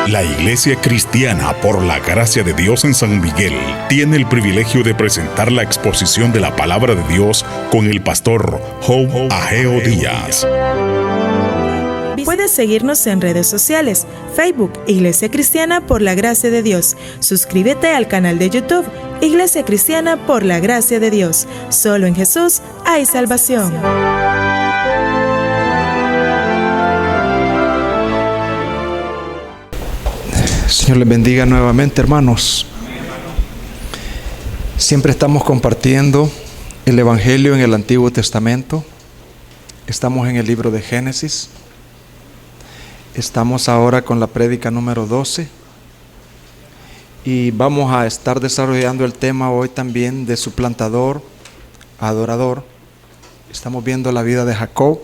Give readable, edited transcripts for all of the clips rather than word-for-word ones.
La Iglesia Cristiana por la Gracia de Dios en San Miguel tiene el privilegio de presentar la exposición de la Palabra de Dios con el pastor Job Ageo Díaz. Puedes seguirnos en redes sociales, Facebook, Iglesia Cristiana por la Gracia de Dios. Suscríbete al canal de YouTube, Iglesia Cristiana por la Gracia de Dios. Solo en Jesús hay salvación. Señor les bendiga nuevamente, hermanos. Siempre estamos compartiendo el Evangelio en el Antiguo Testamento. Estamos en el libro de Génesis. Estamos ahora con la prédica número 12. Y vamos a estar desarrollando el tema hoy también de suplantador, adorador. Estamos viendo la vida de Jacob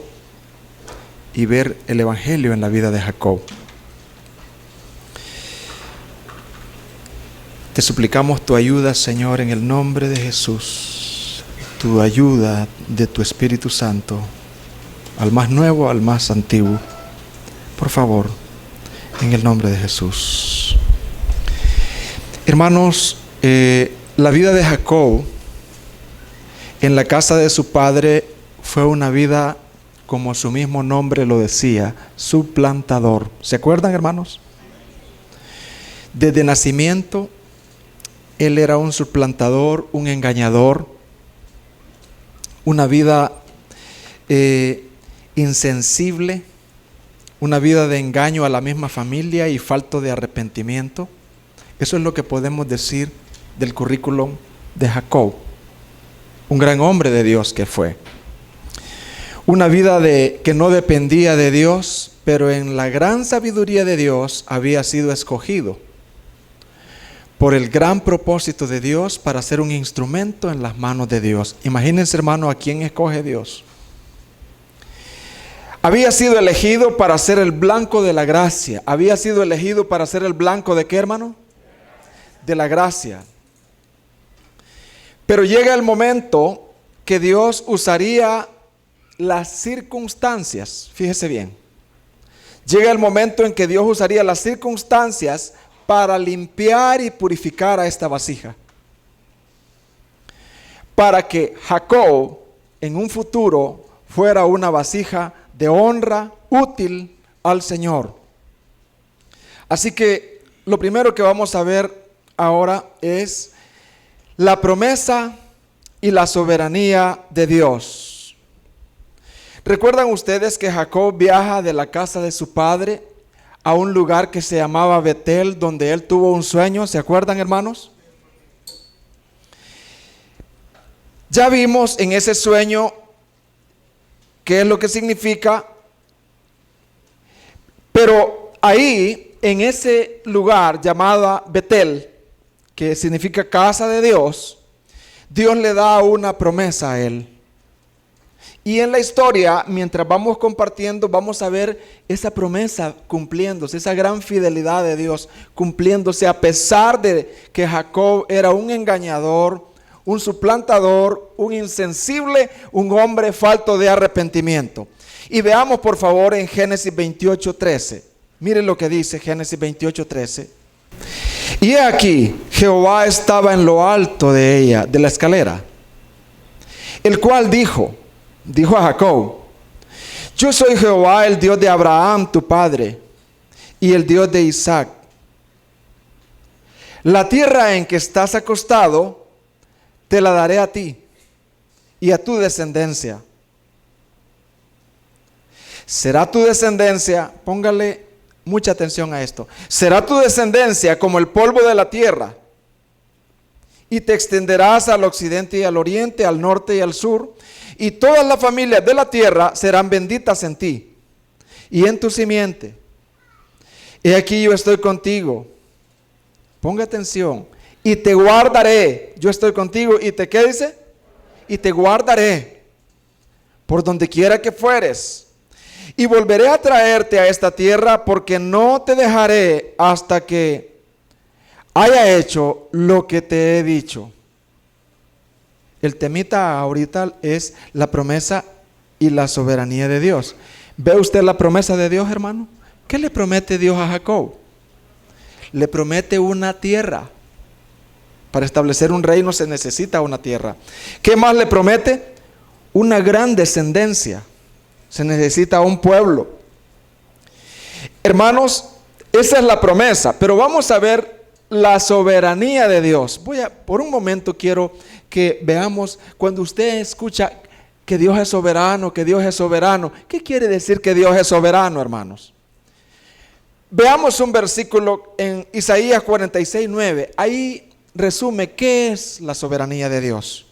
y ver el Evangelio en la vida de Jacob. Te suplicamos tu ayuda, Señor, en el nombre de Jesús. Tu ayuda de tu Espíritu Santo, al más nuevo, al más antiguo. Por favor, en el nombre de Jesús. Hermanos, la vida de Jacob en la casa de su padre fue una vida, como su mismo nombre lo decía, suplantador. ¿Se acuerdan, hermanos? Desde nacimiento, él era un suplantador, un engañador, una vida insensible, una vida de engaño a la misma familia y falto de arrepentimiento. Eso es lo que podemos decir del currículum de Jacob, un gran hombre de Dios que fue. Una vida que no dependía de Dios, pero en la gran sabiduría de Dios había sido escogido por el gran propósito de Dios para ser un instrumento en las manos de Dios. Imagínense, hermano, a quién escoge Dios. Había sido elegido para ser el blanco de la gracia. Había sido elegido para ser el blanco ¿de qué, hermano? De la gracia. Pero llega el momento que Dios usaría las circunstancias. Fíjese bien. Llega el momento en que Dios usaría las circunstancias para limpiar y purificar a esta vasija, para que Jacob en un futuro fuera una vasija de honra, útil al Señor. Así que lo primero que vamos a ver ahora es la promesa y la soberanía de Dios. ¿Recuerdan ustedes que Jacob viaja de la casa de su padre a un lugar que se llamaba Betel, donde él tuvo un sueño? ¿Se acuerdan, hermanos? Ya vimos en ese sueño qué es lo que significa, pero ahí, en ese lugar llamado Betel, que significa casa de Dios, Dios le da una promesa a él. Y en la historia, mientras vamos compartiendo, vamos a ver esa promesa cumpliéndose, esa gran fidelidad de Dios cumpliéndose, a pesar de que Jacob era un engañador, un suplantador, un insensible, un hombre falto de arrepentimiento. Y veamos por favor en Génesis 28:13. Miren lo que dice Génesis 28:13. Y he aquí, Jehová estaba en lo alto de ella, de la escalera, el cual dijo a Jacob: yo soy Jehová, el Dios de Abraham tu padre y el Dios de Isaac. La tierra en que estás acostado te la daré a ti y a tu descendencia. Será tu descendencia, póngale mucha atención a esto, será tu descendencia como el polvo de la tierra, y te extenderás al occidente y al oriente, al norte y al sur, y todas las familias de la tierra serán benditas en ti y en tu simiente. He aquí yo estoy contigo. Ponga atención. Y te guardaré. Yo estoy contigo y te, ¿qué dice? Y te guardaré por donde quiera que fueres. Y volveré a traerte a esta tierra, porque no te dejaré hasta que haya hecho lo que te he dicho. El temita ahorita es la promesa y la soberanía de Dios. ¿Ve usted la promesa de Dios, hermano? ¿Qué le promete Dios a Jacob? Le promete una tierra. Para establecer un reino se necesita una tierra. ¿Qué más le promete? Una gran descendencia. Se necesita un pueblo. Hermanos, esa es la promesa. Pero vamos a ver la soberanía de Dios. Por un momento quiero que veamos, cuando usted escucha que Dios es soberano, que Dios es soberano, ¿qué quiere decir que Dios es soberano, hermanos? Veamos un versículo en Isaías 46:9. Ahí resume qué es la soberanía de Dios.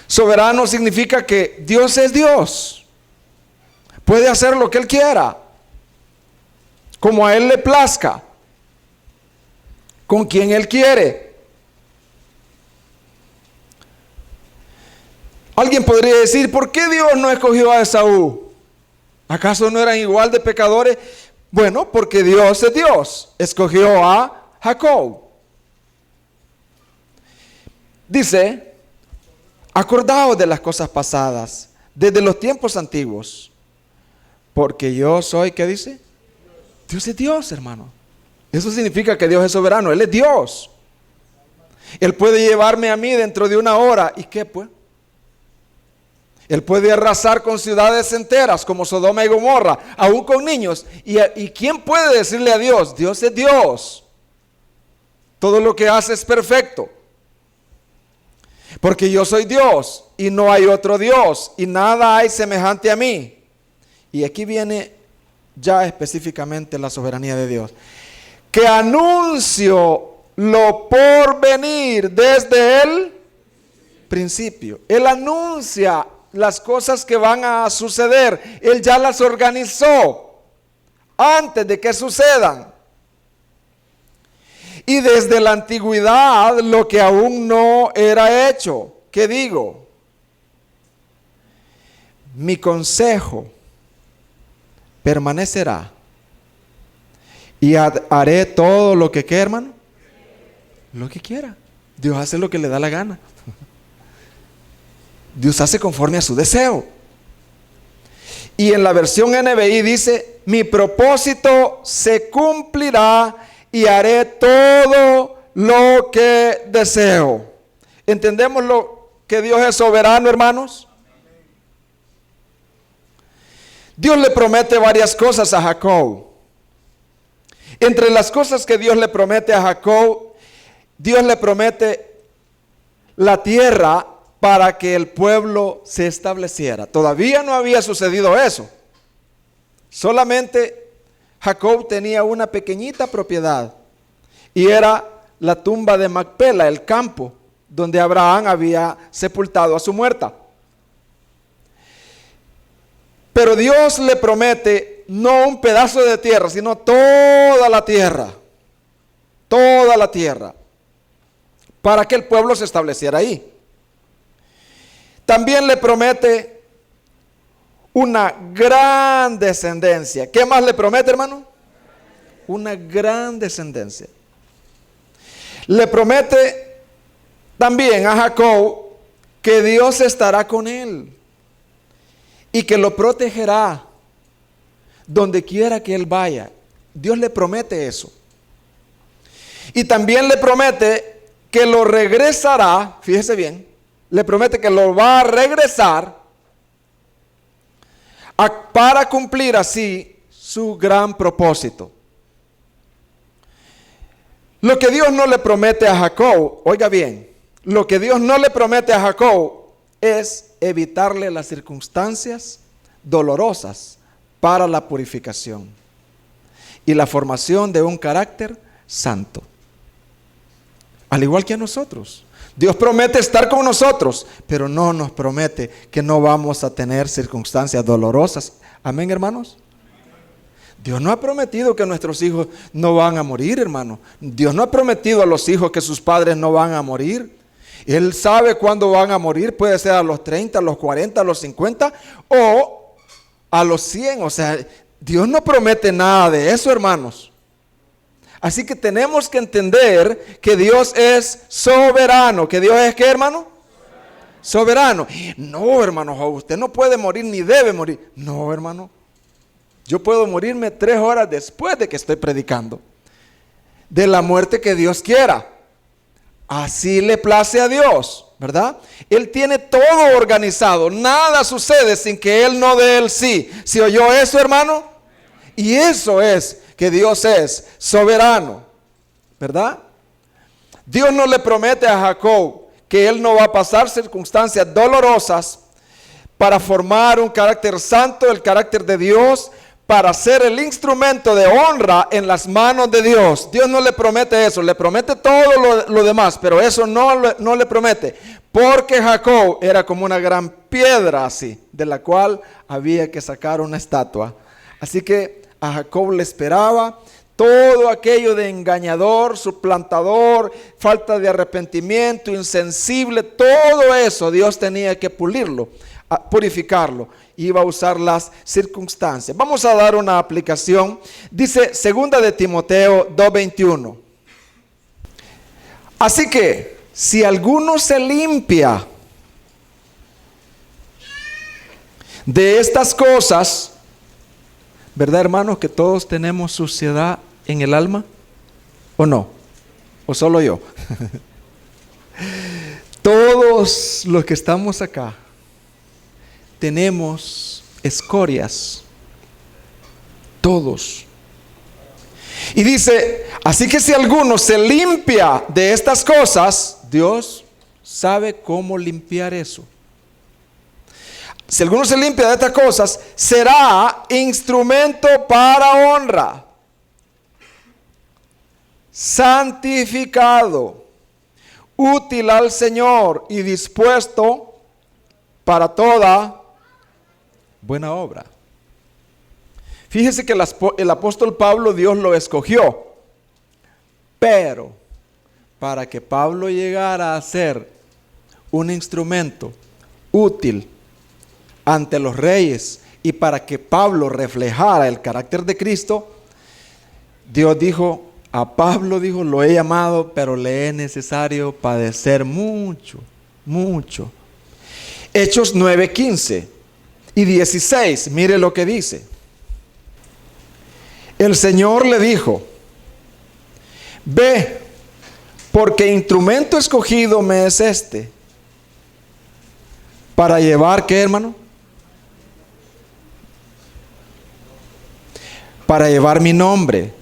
Soberano significa que Dios es Dios. Puede hacer lo que Él quiera, como a Él le plazca, con quien Él quiere. Alguien podría decir, ¿por qué Dios no escogió a Esaú? ¿Acaso no eran igual de pecadores? Bueno, porque Dios es Dios. Escogió a Jacob. Dice, acordaos de las cosas pasadas, desde los tiempos antiguos. Porque yo soy, ¿qué dice? Dios es Dios, hermano. Eso significa que Dios es soberano. Él es Dios. Él puede llevarme a mí dentro de una hora. ¿Y qué pues? Él puede arrasar con ciudades enteras como Sodoma y Gomorra, aún con niños. ¿Y quién puede decirle a Dios? Dios es Dios. Todo lo que hace es perfecto. Porque yo soy Dios y no hay otro Dios y nada hay semejante a mí. Y aquí viene ya específicamente la soberanía de Dios. Que anuncio lo por venir desde el principio. Él anuncia las cosas que van a suceder. Él ya las organizó antes de que sucedan. Y desde la antigüedad lo que aún no era hecho. ¿Qué digo? Mi consejo permanecerá. Y haré todo lo que quiera, hermano. Lo que quiera. Dios hace lo que le da la gana. Dios hace conforme a su deseo. Y en la versión NBI dice, mi propósito se cumplirá y haré todo lo que deseo. ¿Entendemos lo que Dios es soberano, hermanos? Dios le promete varias cosas a Jacob. Entre las cosas que Dios le promete a Jacob, Dios le promete la tierra para que el pueblo se estableciera. Todavía no había sucedido eso. Solamente Jacob tenía una pequeñita propiedad y era la tumba de Macpela, el campo donde Abraham había sepultado a su muerta. Pero Dios le promete no un pedazo de tierra, sino toda la tierra, para que el pueblo se estableciera ahí. También le promete una gran descendencia. ¿Qué más le promete, hermano? Una gran descendencia. Le promete también a Jacob que Dios estará con él y que lo protegerá donde quiera que él vaya. Dios le promete eso. Y también le promete que lo regresará, fíjese bien, le promete que lo va a regresar para cumplir así su gran propósito. Lo que Dios no le promete a Jacob, oiga bien, lo que Dios no le promete a Jacob es evitarle las circunstancias dolorosas para la purificación y la formación de un carácter santo. Al igual que a nosotros. Dios promete estar con nosotros, pero no nos promete que no vamos a tener circunstancias dolorosas. Amén, hermanos. Dios no ha prometido que nuestros hijos no van a morir, hermano. Dios no ha prometido a los hijos que sus padres no van a morir. Él sabe cuándo van a morir. Puede ser a los 30, a los 40, a los 50 o a los 100. O sea, Dios no promete nada de eso, hermanos. Así que tenemos que entender que Dios es soberano. ¿Que Dios es qué, hermano? Soberano. No, hermano, usted no puede morir ni debe morir. No, hermano. Yo puedo morirme 3 horas después de que estoy predicando. De la muerte que Dios quiera. Así le place a Dios, ¿verdad? Él tiene todo organizado. Nada sucede sin que Él no dé el sí. ¿Sí oyó eso, hermano? Y eso es que Dios es soberano, ¿verdad? Dios no le promete a Jacob que él no va a pasar circunstancias dolorosas para formar un carácter santo, el carácter de Dios, para ser el instrumento de honra en las manos de Dios. Dios no le promete eso, le promete todo lo demás, pero eso no le promete, porque Jacob era como una gran piedra así, de la cual había que sacar una estatua. Así que a Jacob le esperaba todo aquello de engañador, suplantador, falta de arrepentimiento, insensible, todo eso Dios tenía que pulirlo, purificarlo. Iba a usar las circunstancias. Vamos a dar una aplicación. Dice 2 de Timoteo 2:21. Así que, si alguno se limpia de estas cosas, ¿verdad, hermanos, que todos tenemos suciedad en el alma? ¿O no? ¿O solo yo? Todos los que estamos acá tenemos escorias. Todos. Y dice, así que si alguno se limpia de estas cosas, Dios sabe cómo limpiar eso. Si alguno se limpia de estas cosas, será instrumento para honra, santificado, útil al Señor y dispuesto para toda buena obra. Fíjese que el apóstol Pablo, Dios lo escogió, pero para que Pablo llegara a ser un instrumento útil ante los reyes y para que Pablo reflejara el carácter de Cristo, Dios dijo, a Pablo dijo, lo he llamado, pero le es necesario padecer mucho, mucho. Hechos 9:15 y 16, mire lo que dice. El Señor le dijo, ve, porque instrumento escogido me es este, para llevar, ¿qué, hermano? Para llevar mi nombre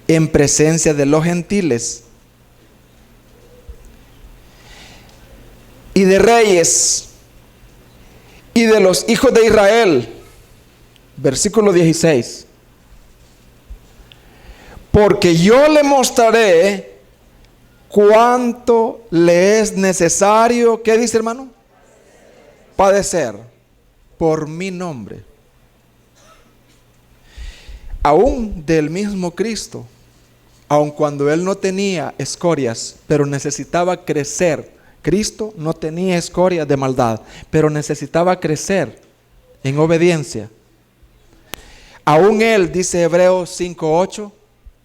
en presencia de los gentiles y de reyes y de los hijos de Israel. Versículo 16. Porque yo le mostraré cuánto le es necesario, ¿qué dice, hermano? Padecer por mi nombre. Aún del mismo Cristo, aun cuando Él no tenía escorias, pero necesitaba crecer. Cristo no tenía escorias de maldad, pero necesitaba crecer en obediencia. Aún Él, dice Hebreos 5:8,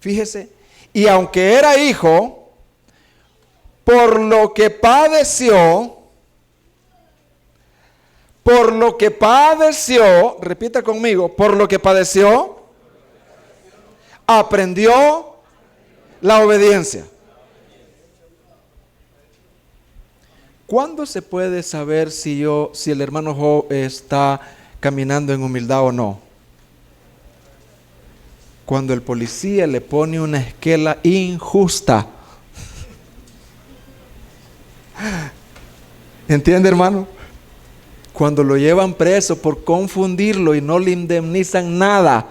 fíjese, y aunque era hijo, por lo que padeció, repita conmigo, por lo que padeció, aprendió la obediencia. ¿Cuándo se puede saber si el hermano Job está caminando en humildad o no? Cuando el policía le pone una esquela injusta. ¿Entiende, hermano? Cuando lo llevan preso por confundirlo y no le indemnizan nada.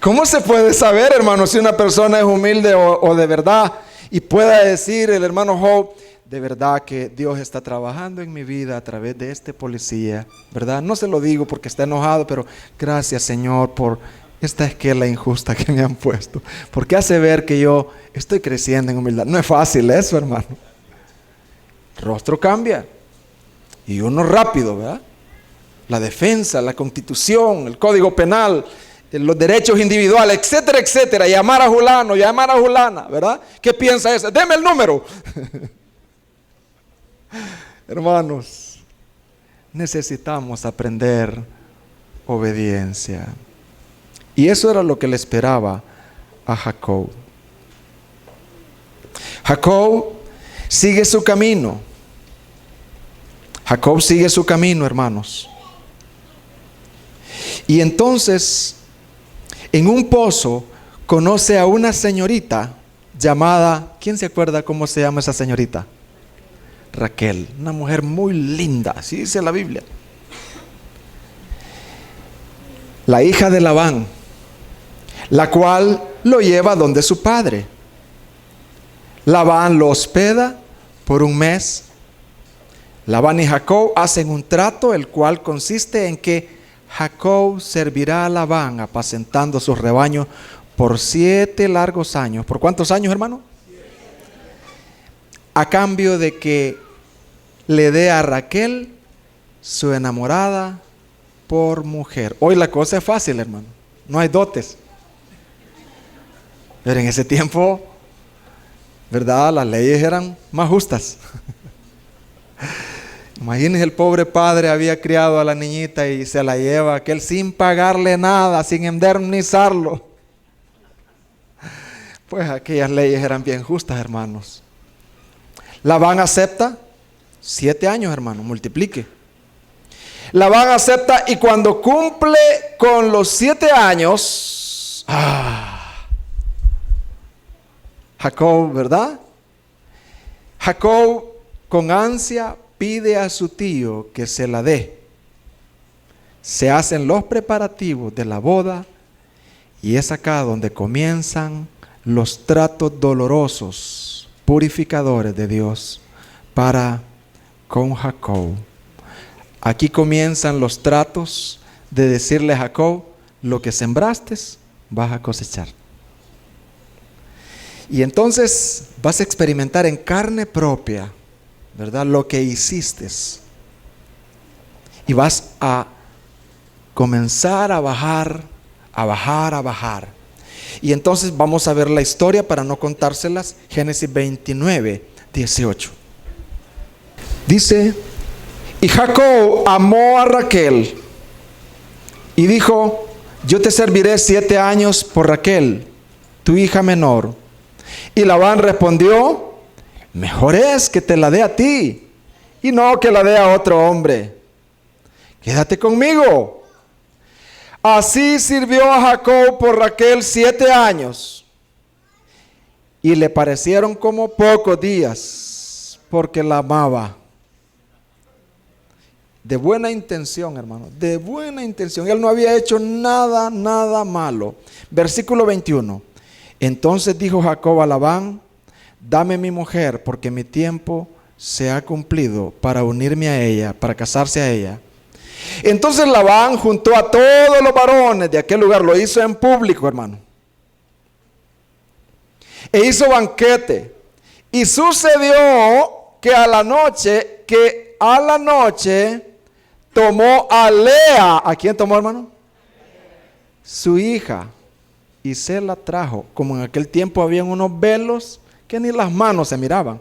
¿Cómo se puede saber, hermano, si una persona es humilde o de verdad? Y pueda decir el hermano Job, de verdad que Dios está trabajando en mi vida a través de este policía, ¿verdad? No se lo digo porque está enojado, pero gracias, Señor, por esta esquela injusta que me han puesto, porque hace ver que yo estoy creciendo en humildad. No es fácil eso, hermano. El rostro cambia y uno rápido, ¿verdad? La defensa, la constitución, el código penal, los derechos individuales, etcétera, etcétera. Llamar a fulano, llamar a fulana, ¿verdad? ¿Qué piensa eso? Deme el número. Hermanos, necesitamos aprender obediencia. Y eso era lo que le esperaba a Jacob. Jacob sigue su camino. Jacob sigue su camino, hermanos. Y entonces, en un pozo, conoce a una señorita llamada, ¿quién se acuerda cómo se llama esa señorita? Raquel, una mujer muy linda, así dice la Biblia. La hija de Labán, la cual lo lleva donde su padre. Labán lo hospeda por un mes. Labán y Jacob hacen un trato, el cual consiste en que Jacob servirá a Labán apacentando sus rebaños por 7 largos años. ¿Por cuántos años, hermano? A cambio de que le dé a Raquel, su enamorada, por mujer. Hoy la cosa es fácil, hermano. No hay dotes. Pero en ese tiempo, ¿verdad? Las leyes eran más justas. Imagínense, el pobre padre había criado a la niñita y se la lleva aquel sin pagarle nada, sin indemnizarlo. Pues aquellas leyes eran bien justas, hermanos. Labán acepta 7 años, hermano, multiplique. Labán acepta, y cuando cumple con los 7 años, Jacob, ¿verdad? Jacob con ansia pide a su tío que se la dé. Se hacen los preparativos de la boda y es acá donde comienzan los tratos dolorosos, purificadores de Dios para con Jacob. Aquí comienzan los tratos de decirle a Jacob: lo que sembraste vas a cosechar. Y entonces vas a experimentar en carne propia, ¿verdad?, lo que hiciste. Y vas a comenzar a bajar, a bajar, a bajar. Y entonces vamos a ver la historia para no contárselas. Génesis 29, 18. Dice: y Jacob amó a Raquel y dijo: yo te serviré 7 años por Raquel, tu hija menor. Y Labán respondió: mejor es que te la dé a ti y no que la dé a otro hombre. Quédate conmigo. Así sirvió a Jacob por Raquel 7 años. Y le parecieron como pocos días, porque la amaba. De buena intención, hermano, de buena intención. Él no había hecho nada malo. Versículo 21. Entonces dijo Jacob a Labán: dame mi mujer, porque mi tiempo se ha cumplido para unirme a ella, para casarse a ella. Entonces Labán juntó a todos los varones de aquel lugar. Lo hizo en público, hermano. E hizo banquete. Y sucedió que a la noche tomó a Lea. ¿A quién tomó, hermano? Su hija. Y se la trajo. Como en aquel tiempo habían unos velos que ni las manos se miraban.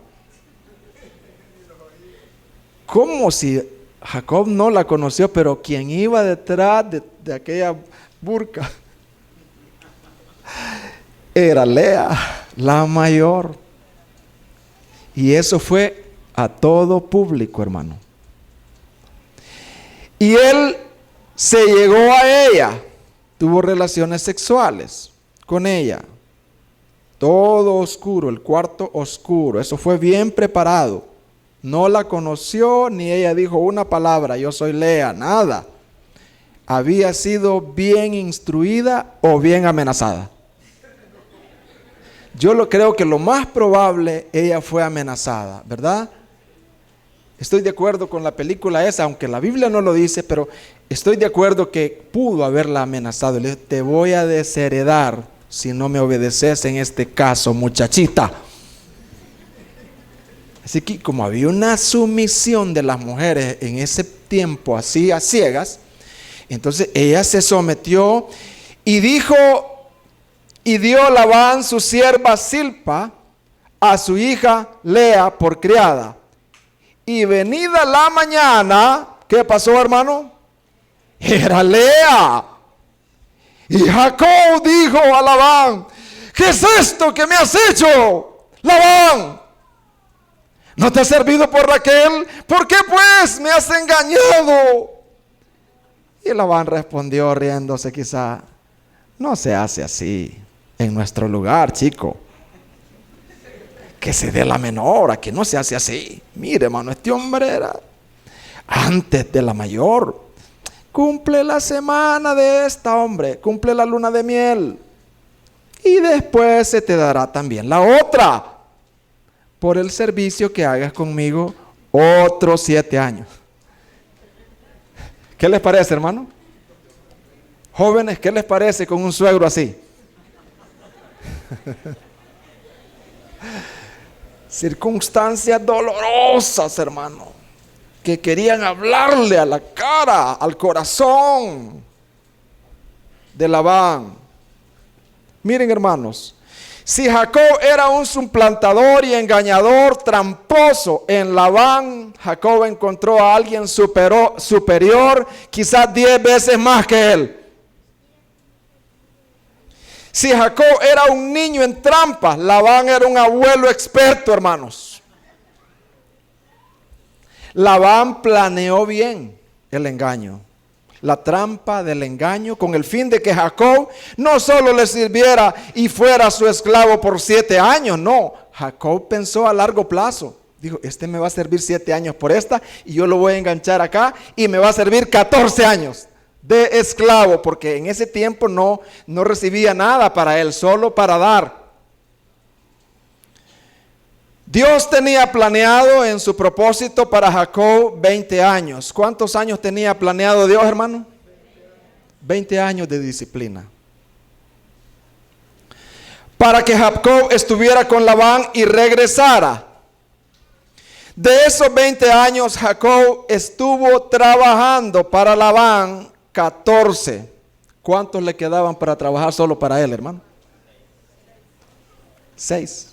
Como si Jacob no la conoció, pero quien iba detrás de aquella burka era Lea, la mayor. Y eso fue a todo público, hermano. Y él se llegó a ella, tuvo relaciones sexuales con ella. Todo oscuro, el cuarto oscuro. Eso fue bien preparado. No la conoció, ni ella dijo una palabra: yo soy Lea, nada. Había sido bien instruida o bien amenazada. Yo creo que lo más probable, ella fue amenazada, ¿verdad? Estoy de acuerdo con la película esa, aunque la Biblia no lo dice, pero estoy de acuerdo que pudo haberla amenazado. Le dijo: te voy a desheredar si no me obedeces en este caso, muchachita. Así que como había una sumisión de las mujeres en ese tiempo, así a ciegas, entonces ella se sometió y dijo, y dio Labán su sierva Zilpa a su hija Lea por criada. Y venida la mañana, ¿qué pasó, hermano? era Lea. Y Jacob dijo a Labán: ¿qué es esto que me has hecho, Labán? ¿No te ha servido por Raquel? ¿Por qué pues me has engañado? Y Labán respondió riéndose quizá: no se hace así en nuestro lugar, chico. Que se dé la menor, aquí no se hace así. Mire, hermano, este hombre era antes de la mayor. Cumple la semana de esta, hombre. Cumple la luna de miel. Y después se te dará también la otra, por el servicio que hagas conmigo otros 7 años. ¿Qué les parece, hermano? Jóvenes, ¿qué les parece con un suegro así? Circunstancias dolorosas, hermano, que querían hablarle a la cara, al corazón de Labán. Miren, hermanos, si Jacob era un suplantador y engañador, tramposo, en Labán Jacob encontró a alguien superior, quizás 10 veces más que él. Si Jacob era un niño en trampas, Labán era un abuelo experto, hermanos. Labán planeó bien el engaño, la trampa del engaño, con el fin de que Jacob no solo le sirviera y fuera su esclavo por 7 años, no. Jacob pensó a largo plazo. Dijo: este me va a servir 7 años por esta, y yo lo voy a enganchar acá, y me va a servir 14 años de esclavo, porque en ese tiempo no recibía nada para él, solo para dar. Dios tenía planeado en su propósito para Jacob 20 años. ¿Cuántos años tenía planeado Dios, hermano? 20 años de disciplina. Para que Jacob estuviera con Labán y regresara. De esos 20 años, Jacob estuvo trabajando para Labán 14. ¿Cuántos le quedaban para trabajar solo para él, hermano? 6.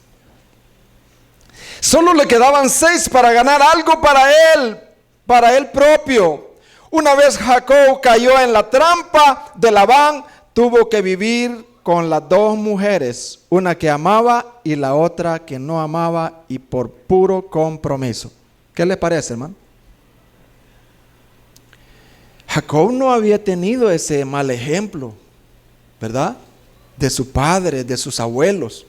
Solo le quedaban 6 para ganar algo para él propio. Una vez Jacob cayó en la trampa de Labán, tuvo que vivir con las 2 mujeres, una que amaba y la otra que no amaba, y por puro compromiso. ¿Qué les parece, hermano? Jacob no había tenido ese mal ejemplo, ¿verdad? De su padre, de sus abuelos.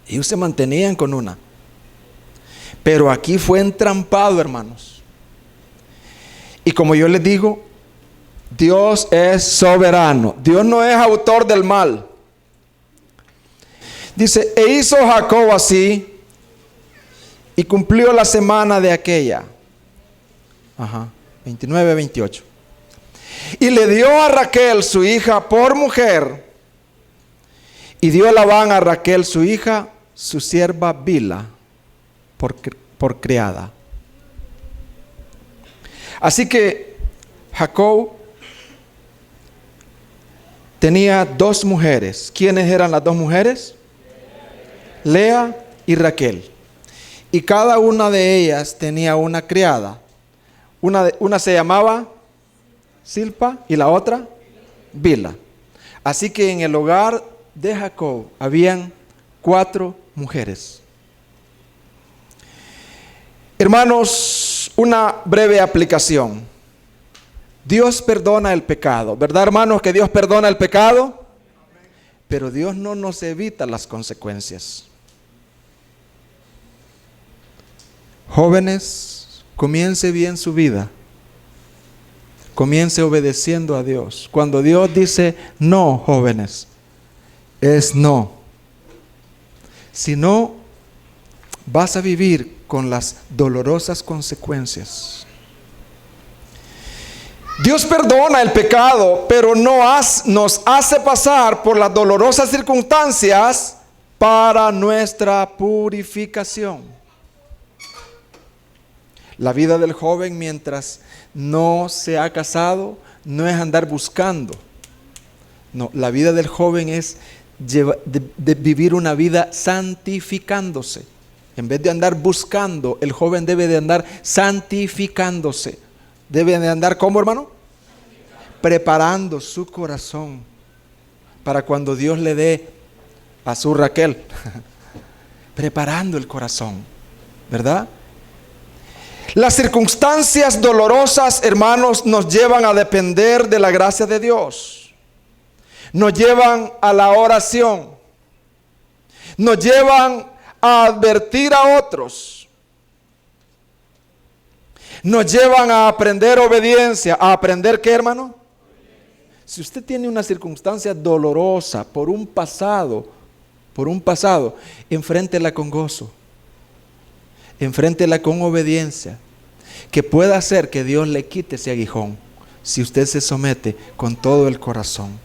Ellos se mantenían con una. Pero aquí fue entrampado, hermanos. Y como yo les digo, Dios es soberano. Dios no es autor del mal. Dice: e hizo Jacob así, y cumplió la semana de aquella. 29, 28. Y le dio a Raquel su hija por mujer, y dio Labán a Raquel su hija, su sierva Bila, por criada. Así que Jacob tenía 2 mujeres. ¿Quiénes eran las 2 mujeres? Lea y Raquel. Y cada una de ellas tenía una criada. Una se llamaba Silpa y la otra Bila. Así que en el hogar de Jacob habían 4 mujeres. Hermanos, una breve aplicación. Dios perdona el pecado, ¿verdad, hermanos, que Dios perdona el pecado? Pero Dios no nos evita las consecuencias. Jóvenes, comience bien su vida. Comience obedeciendo a Dios. Cuando Dios dice no, jóvenes, es no. Si no, vas a vivir con las dolorosas consecuencias. Dios perdona el pecado, pero nos hace pasar por las dolorosas circunstancias para nuestra purificación. La vida del joven mientras no se ha casado no es andar buscando. No, la vida del joven es de vivir una vida santificándose. En vez de andar buscando, el joven debe de andar santificándose. Debe de andar, ¿cómo, hermano? preparando su corazón para cuando Dios le dé a su Raquel. Preparando el corazón, ¿verdad? Las circunstancias dolorosas, hermanos, nos llevan a depender de la gracia de Dios. Nos llevan a la oración. Nos llevan a advertir a otros. Nos llevan a aprender obediencia. ¿A aprender qué, hermano? Si usted tiene una circunstancia dolorosa por un pasado, enfréntela con gozo. Enfréntela con obediencia, que pueda hacer que Dios le quite ese aguijón, si usted se somete con todo el corazón.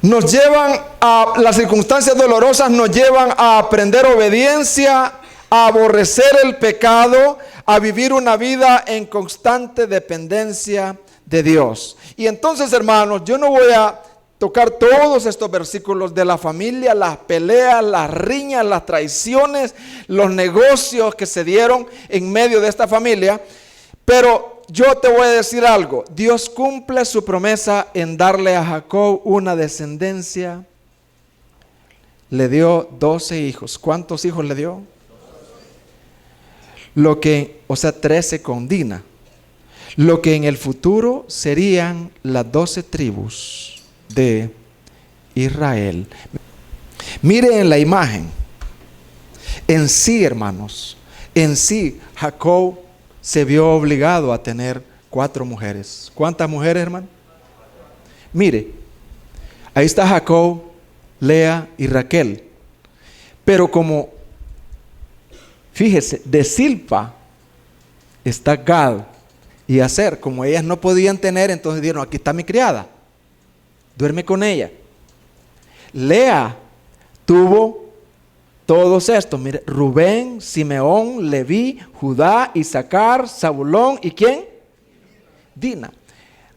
Las circunstancias dolorosas nos llevan a aprender obediencia, a aborrecer el pecado, a vivir una vida en constante dependencia de Dios. Y entonces, hermanos, yo no voy a tocar todos estos versículos de la familia, las peleas, las riñas, las traiciones, los negocios que se dieron en medio de esta familia, pero yo te voy a decir algo. Dios cumple su promesa en darle a Jacob una descendencia. Le dio 12 hijos. ¿Cuántos hijos le dio? 13 con Dina. Lo que en el futuro serían las 12 tribus de Israel. Mire en la imagen. En sí, hermanos, Jacob se vio obligado a tener 4 mujeres. ¿Cuántas mujeres, hermano? Mire, ahí está Jacob, Lea y Raquel. Pero fíjese, de Zilpa está Gad y Aser. Como ellas no podían tener, entonces dijeron, aquí está mi criada, duerme con ella. Lea tuvo todos estos, mire, Rubén, Simeón, Leví, Judá, Isaacar, Zabulón, ¿y quién? Dina.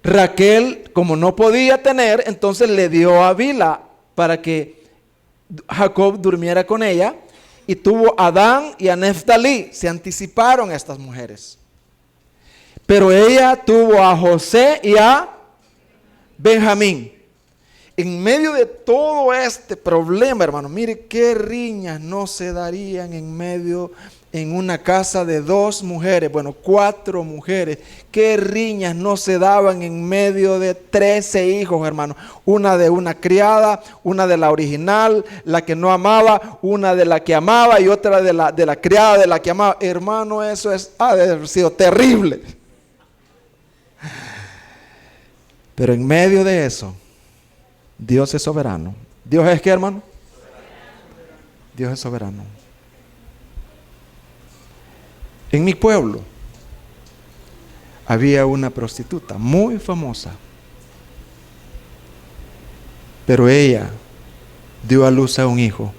Raquel, como no podía tener, entonces le dio a Bilha para que Jacob durmiera con ella, y tuvo a Dan y a Neftalí. Se anticiparon estas mujeres. Pero ella tuvo a José y a Benjamín. En medio de todo este problema, hermano, mire qué riñas no se darían en una casa de 2 mujeres, 4 mujeres. Qué riñas no se daban en medio de 13 hijos, hermano. Una de una criada, una de la original, la que no amaba, una de la que amaba y otra de la criada de la que amaba. Hermano, eso ha de haber sido terrible. Pero en medio de eso, Dios es soberano. ¿Dios es qué, hermano? Dios es soberano. En mi pueblo había una prostituta muy famosa, pero ella dio a luz a un hijo,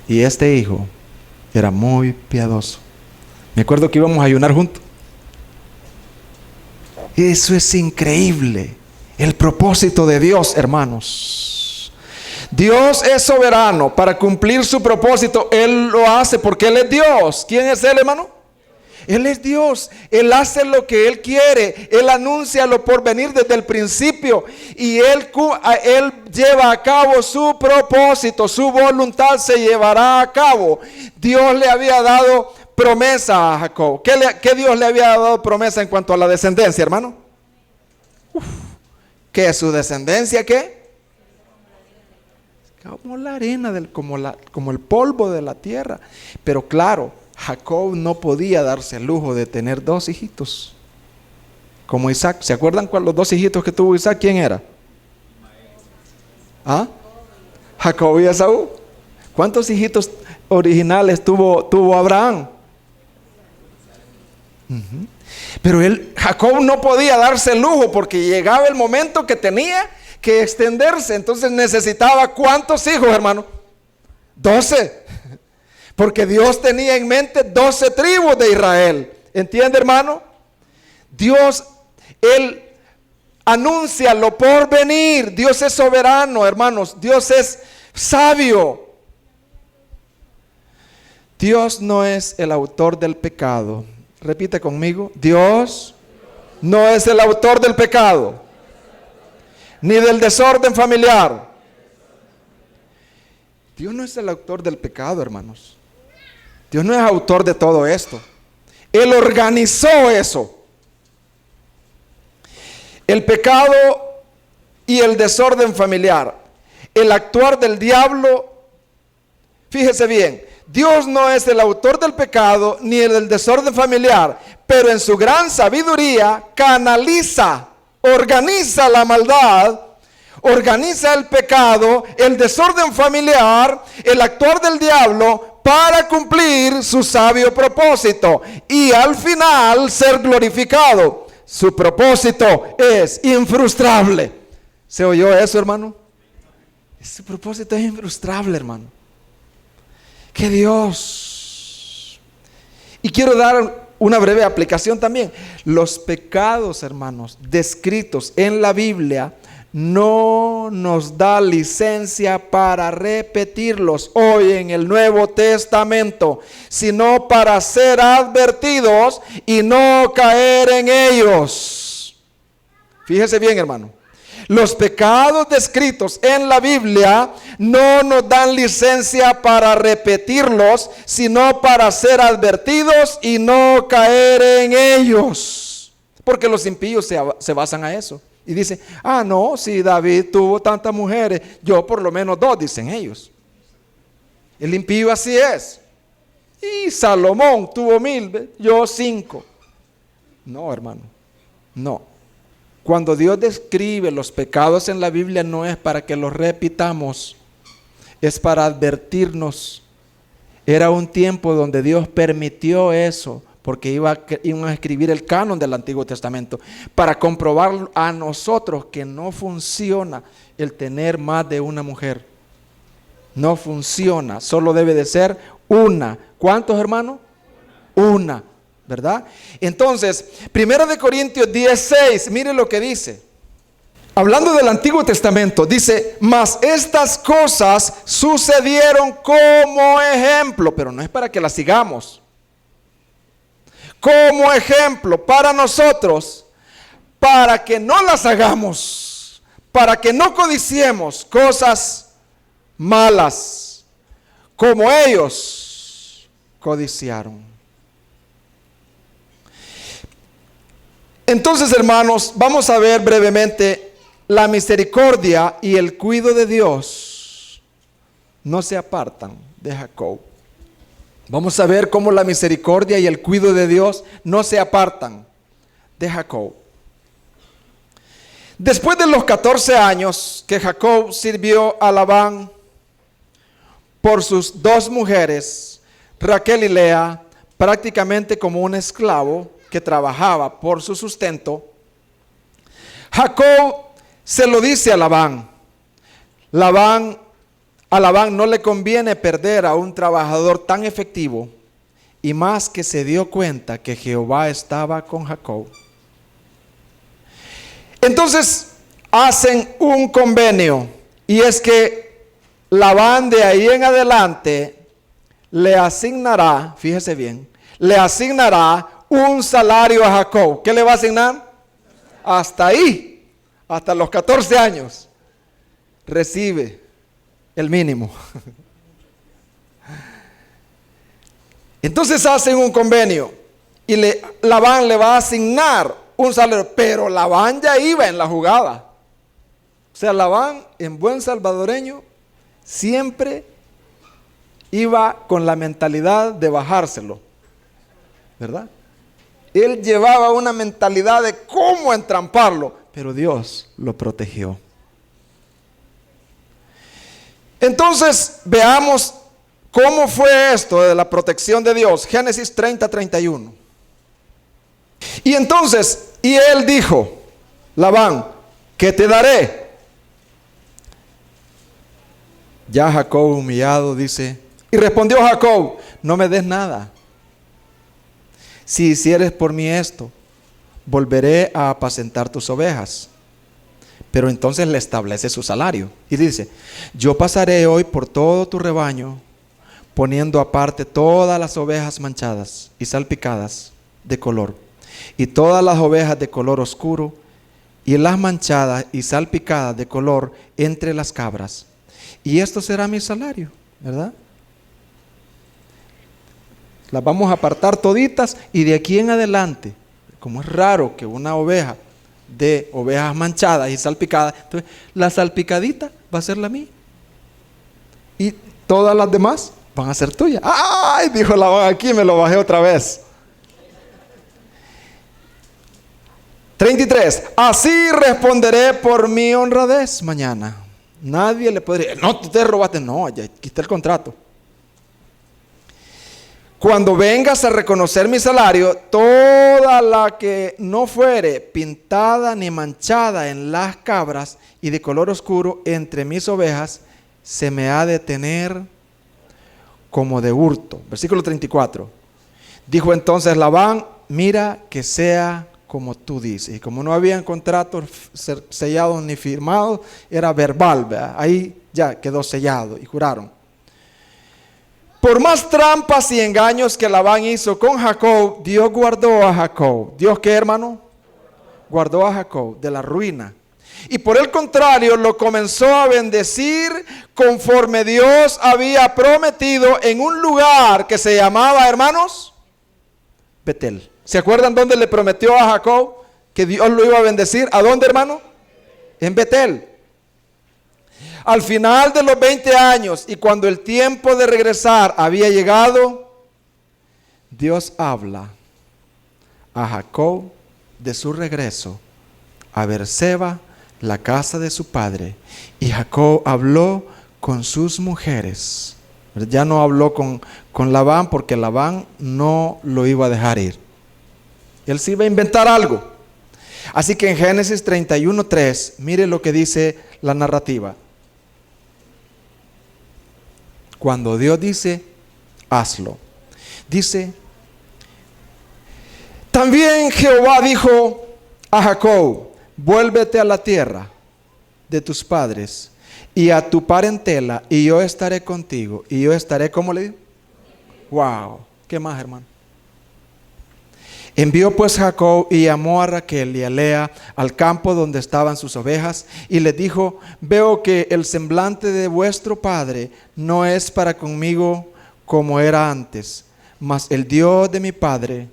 y este hijo era muy piadoso. Me acuerdo que íbamos a ayunar juntos. Eso es increíble. El propósito de Dios, hermanos. Dios es soberano para cumplir su propósito. Él lo hace porque Él es Dios. ¿Quién es Él, hermano? Él es Dios. Él hace lo que Él quiere. Él anuncia lo por venir desde el principio. Y Él lleva a cabo su propósito. Su voluntad se llevará a cabo. Dios le había dado promesa a Jacob. ¿Qué Dios le había dado promesa en cuanto a la descendencia, hermano? ¿Que su descendencia qué? Como la arena, como el polvo de la tierra. Pero claro, Jacob no podía darse el lujo de tener 2 hijitos como Isaac. ¿Se acuerdan los 2 hijitos que tuvo Isaac? ¿Quién era? Jacob y Esaú. ¿Cuántos hijitos originales tuvo Abraham? Pero Jacob no podía darse el lujo porque llegaba el momento que tenía que extenderse. Entonces necesitaba ¿cuántos hijos, hermano? 12. Porque Dios tenía en mente 12 tribus de Israel. ¿Entiende, hermano? Dios, Él anuncia lo por venir. Dios es soberano, hermanos. Dios es sabio. Dios no es el autor del pecado. Repite conmigo. Dios no es el autor del pecado, ni del desorden familiar. Dios no es el autor del pecado, hermanos. Dios no es autor de todo esto. Él organizó eso. El pecado y el desorden familiar, el actuar del diablo. Fíjese bien, Dios no es el autor del pecado ni el del desorden familiar, pero en su gran sabiduría canaliza, organiza la maldad, organiza el pecado, el desorden familiar, el actuar del diablo para cumplir su sabio propósito y al final ser glorificado. Su propósito es infrustrable. ¿Se oyó eso, hermano? Ese propósito es infrustrable, hermano. Que Dios. Y quiero dar una breve aplicación también. Los pecados, hermanos, descritos en la Biblia, no nos da licencia para repetirlos hoy en el Nuevo Testamento, sino para ser advertidos y no caer en ellos. Fíjese bien, hermano. Los pecados descritos en la Biblia no nos dan licencia para repetirlos, sino para ser advertidos y no caer en ellos. Porque los impíos se basan a eso. Y dicen, no, si David tuvo tantas mujeres, yo por lo menos 2, dicen ellos. El impío así es. Y Salomón tuvo 1000, yo 5. No, hermano, no. Cuando Dios describe los pecados en la Biblia no es para que los repitamos, es para advertirnos. Era un tiempo donde Dios permitió eso, porque iban a escribir el canon del Antiguo Testamento, para comprobar a nosotros que no funciona el tener más de una mujer. No funciona, solo debe de ser una. ¿Cuántos, hermanos? Una. ¿Verdad? Entonces, 1 Corintios 10:6, mire lo que dice. Hablando del Antiguo Testamento, dice, mas estas cosas sucedieron como ejemplo, pero no es para que las sigamos. Como ejemplo para nosotros, para que no las hagamos, para que no codiciemos cosas malas, como ellos codiciaron. Entonces, hermanos, vamos a ver brevemente la misericordia y el cuidado de Dios no se apartan de Jacob. Vamos a ver cómo la misericordia y el cuidado de Dios no se apartan de Jacob. Después de los 14 años que Jacob sirvió a Labán por sus 2 mujeres, Raquel y Lea, prácticamente como un esclavo que trabajaba por su sustento, Jacob se lo dice a Labán. A Labán no le conviene perder a un trabajador tan efectivo, y más que se dio cuenta que Jehová estaba con Jacob. Entonces hacen un convenio, y es que Labán de ahí en adelante le asignará, fíjese bien, le asignará un salario a Jacob. ¿Qué le va a asignar? Hasta ahí, hasta los 14 años, recibe el mínimo. Entonces hacen un convenio y Labán le va a asignar un salario, pero Labán ya iba en la jugada. O sea, Labán, en buen salvadoreño, siempre iba con la mentalidad de bajárselo, ¿verdad? Él llevaba una mentalidad de cómo entramparlo, pero Dios lo protegió. Entonces, veamos cómo fue esto de la protección de Dios. Génesis 30:31. Y entonces, y él dijo, Labán, ¿qué te daré? Ya Jacob humillado dice, y respondió Jacob, no me des nada. Si hicieres por mí esto, volveré a apacentar tus ovejas. Pero entonces le establece su salario. Y dice, yo pasaré hoy por todo tu rebaño, poniendo aparte todas las ovejas manchadas y salpicadas de color, y todas las ovejas de color oscuro, y las manchadas y salpicadas de color entre las cabras. Y esto será mi salario, ¿verdad? Las vamos a apartar toditas, y de aquí en adelante, como es raro que una oveja de ovejas manchadas y salpicadas, entonces la salpicadita va a ser la mía. Y todas las demás van a ser tuyas. ¡Ay! Dijo Labán, aquí me lo bajé otra vez. 33. Así responderé por mi honradez mañana. Nadie le podría decir, no, tú te robaste. No, ya quité el contrato. Cuando vengas a reconocer mi salario, toda la que no fuere pintada ni manchada en las cabras y de color oscuro entre mis ovejas, se me ha de tener como de hurto. Versículo 34. Dijo entonces Labán, mira que sea como tú dices. Y como no habían contratos sellados ni firmados, era verbal, ¿verdad? Ahí ya quedó sellado y juraron. Por más trampas y engaños que Labán hizo con Jacob, Dios guardó a Jacob. ¿Dios qué, hermano? Guardó a Jacob de la ruina. Y por el contrario, lo comenzó a bendecir conforme Dios había prometido en un lugar que se llamaba, hermanos, Betel. ¿Se acuerdan dónde le prometió a Jacob que Dios lo iba a bendecir? ¿A dónde, hermano? En Betel. Al final de los 20 años y cuando el tiempo de regresar había llegado, Dios habla a Jacob de su regreso a Beerseba, la casa de su padre. Y Jacob habló con sus mujeres. Ya no habló con Labán, porque Labán no lo iba a dejar ir. Él sí iba a inventar algo. Así que en Génesis 31:3, mire lo que dice la narrativa. Cuando Dios dice, hazlo. Dice, también Jehová dijo a Jacob, vuélvete a la tierra de tus padres y a tu parentela, y yo estaré contigo. Y yo estaré, ¿cómo le digo? Wow, ¿qué más, hermano? Envió pues Jacob y llamó a Raquel y a Lea al campo donde estaban sus ovejas, y les dijo, veo que el semblante de vuestro padre no es para conmigo como era antes, mas el Dios de mi padre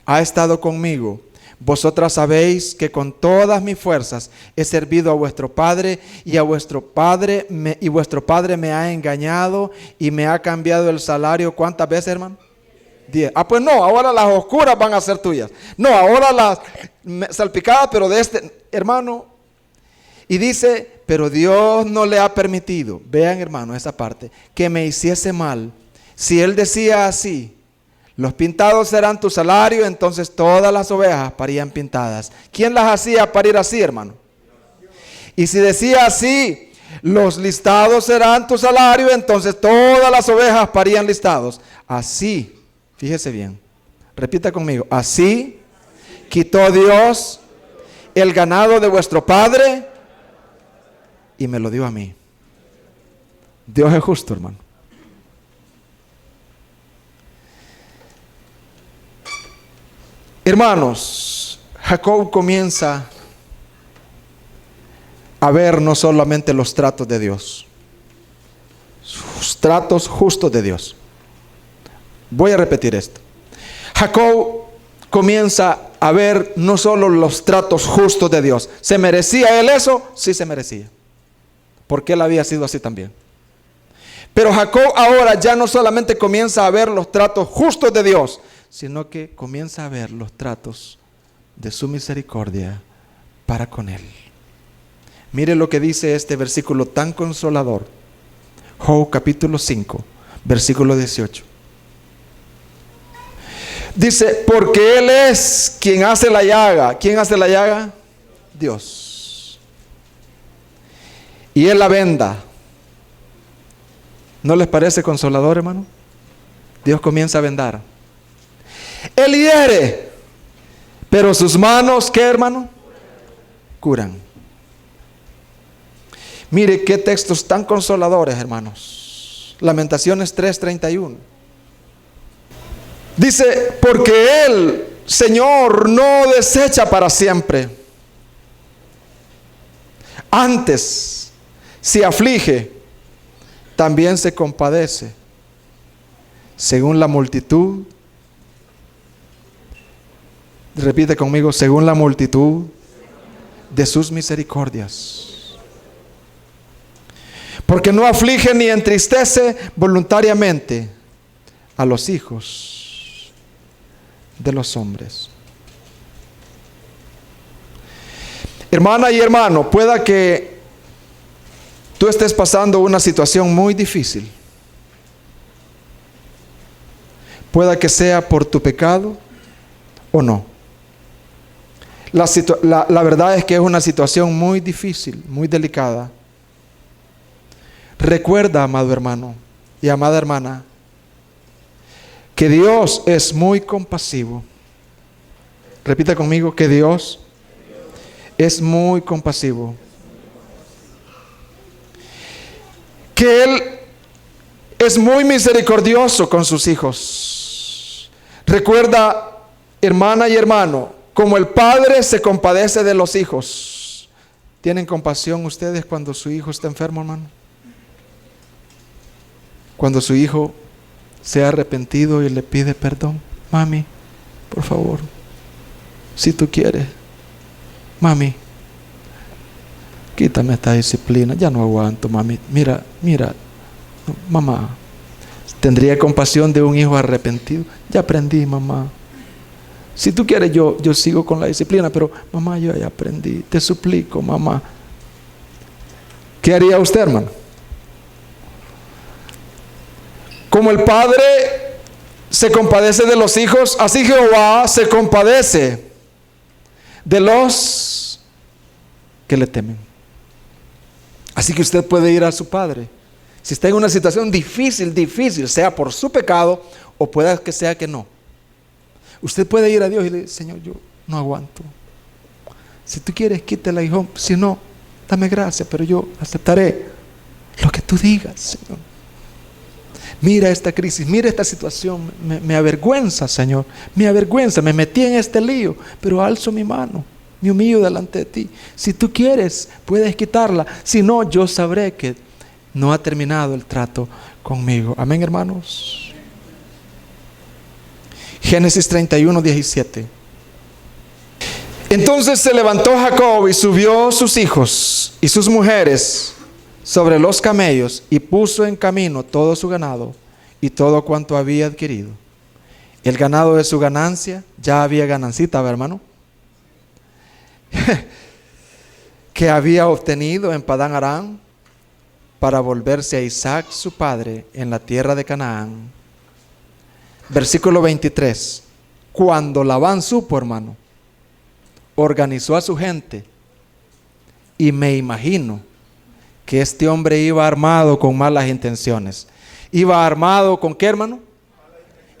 ha estado conmigo. Vosotras sabéis que con todas mis fuerzas he servido a vuestro padre, y vuestro padre me ha engañado y me ha cambiado el salario. ¿Cuántas veces, hermano? 10. Pues no, ahora las oscuras van a ser tuyas. No, ahora las salpicadas, pero de este, hermano. Y dice, pero Dios no le ha permitido, vean, hermano, esa parte, que me hiciese mal. Si él decía así, los pintados serán tu salario, entonces todas las ovejas parían pintadas. ¿Quién las hacía parir así, hermano? Y si decía así, los listados serán tu salario, entonces todas las ovejas parían listados. Así, fíjese bien, repita conmigo, así quitó Dios el ganado de vuestro padre y me lo dio a mí. Dios es justo, hermano. Hermanos, Jacob comienza a ver no solamente los tratos de Dios, sus tratos justos de Dios. Voy a repetir esto. Jacob comienza a ver no solo los tratos justos de Dios. ¿Se merecía él eso? Sí se merecía, porque él había sido así también. Pero Jacob ahora ya no solamente comienza a ver los tratos justos de Dios, sino que comienza a ver los tratos de su misericordia para con él. Mire lo que dice este versículo tan consolador. Job capítulo 5, versículo 18. Dice, porque Él es quien hace la llaga. ¿Quién hace la llaga? Dios. Y Él la venda. ¿No les parece consolador, hermano? Dios comienza a vendar. Él hiere, pero sus manos, ¿qué, hermano? Curan. Mire qué textos tan consoladores, hermanos. Lamentaciones 3:31. Dice, porque Él Señor no desecha para siempre. Antes, si aflige, también se compadece, según la multitud. Repite conmigo, según la multitud de sus misericordias. Porque no aflige ni entristece voluntariamente a los hijos de los hombres. Hermana y hermano, pueda que tú estés pasando una situación muy difícil. Pueda que sea por tu pecado o no. La verdad es que es una situación muy difícil, muy delicada. Recuerda, amado hermano y amada hermana, que Dios es muy compasivo. Repita conmigo, que Dios es muy compasivo. Que Él es muy misericordioso con sus hijos. Recuerda, hermana y hermano, como el padre se compadece de los hijos. ¿Tienen compasión ustedes cuando su hijo está enfermo, hermano? Cuando su hijo se ha arrepentido y le pide perdón. Mami, por favor, si tú quieres, mami, quítame esta disciplina, ya no aguanto, mami. Mira, mamá, tendría compasión de un hijo arrepentido. Ya aprendí, mamá. Si tú quieres, yo sigo con la disciplina, pero mamá, yo ya aprendí. Te suplico, mamá. ¿Qué haría usted, hermano? Como el padre se compadece de los hijos, así Jehová se compadece de los que le temen. Así que usted puede ir a su padre. Si está en una situación difícil, sea por su pecado o pueda que sea que no. Usted puede ir a Dios y le dice, Señor, yo no aguanto. Si tú quieres, quítela, hijo. Si no, dame gracia, pero yo aceptaré lo que tú digas, Señor. Mira esta crisis, mira esta situación, me avergüenza, Señor, me avergüenza, me metí en este lío, pero alzo mi mano, me humillo delante de ti. Si tú quieres, puedes quitarla, si no, yo sabré que no ha terminado el trato conmigo. Amén, hermanos. Génesis 31:17. Entonces se levantó Jacob y subió sus hijos y sus mujeres sobre los camellos y puso en camino todo su ganado y todo cuanto había adquirido. El ganado de su ganancia, ya había ganancita, hermano, que había obtenido en Padán Aram, para volverse a Isaac su padre en la tierra de Canaán. Versículo 23. Cuando Labán supo, hermano, organizó a su gente, y me imagino que este hombre iba armado con malas intenciones. ¿Iba armado con qué, hermano?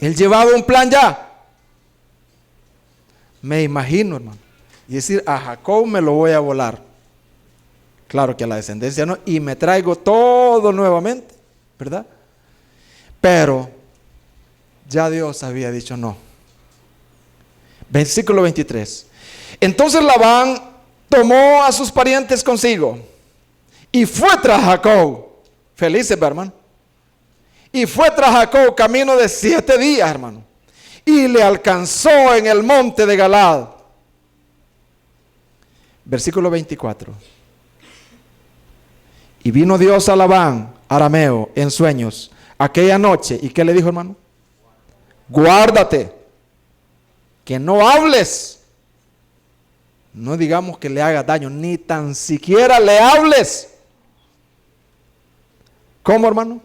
Él llevaba un plan ya. Me imagino, hermano. Y decir, a Jacob me lo voy a volar. Claro que a la descendencia no. Y me traigo todo nuevamente, ¿verdad? Pero ya Dios había dicho no. Versículo 23. Entonces Labán tomó a sus parientes consigo y fue tras Jacob. Felices, hermano. Y fue tras Jacob camino de 7 días, hermano. Y le alcanzó en el monte de Galaad. Versículo 24. Y vino Dios a Labán, arameo, en sueños aquella noche. ¿Y qué le dijo, hermano? Guárdate, que no hables. No digamos que le hagas daño, ni tan siquiera le hables. ¿Cómo, hermano?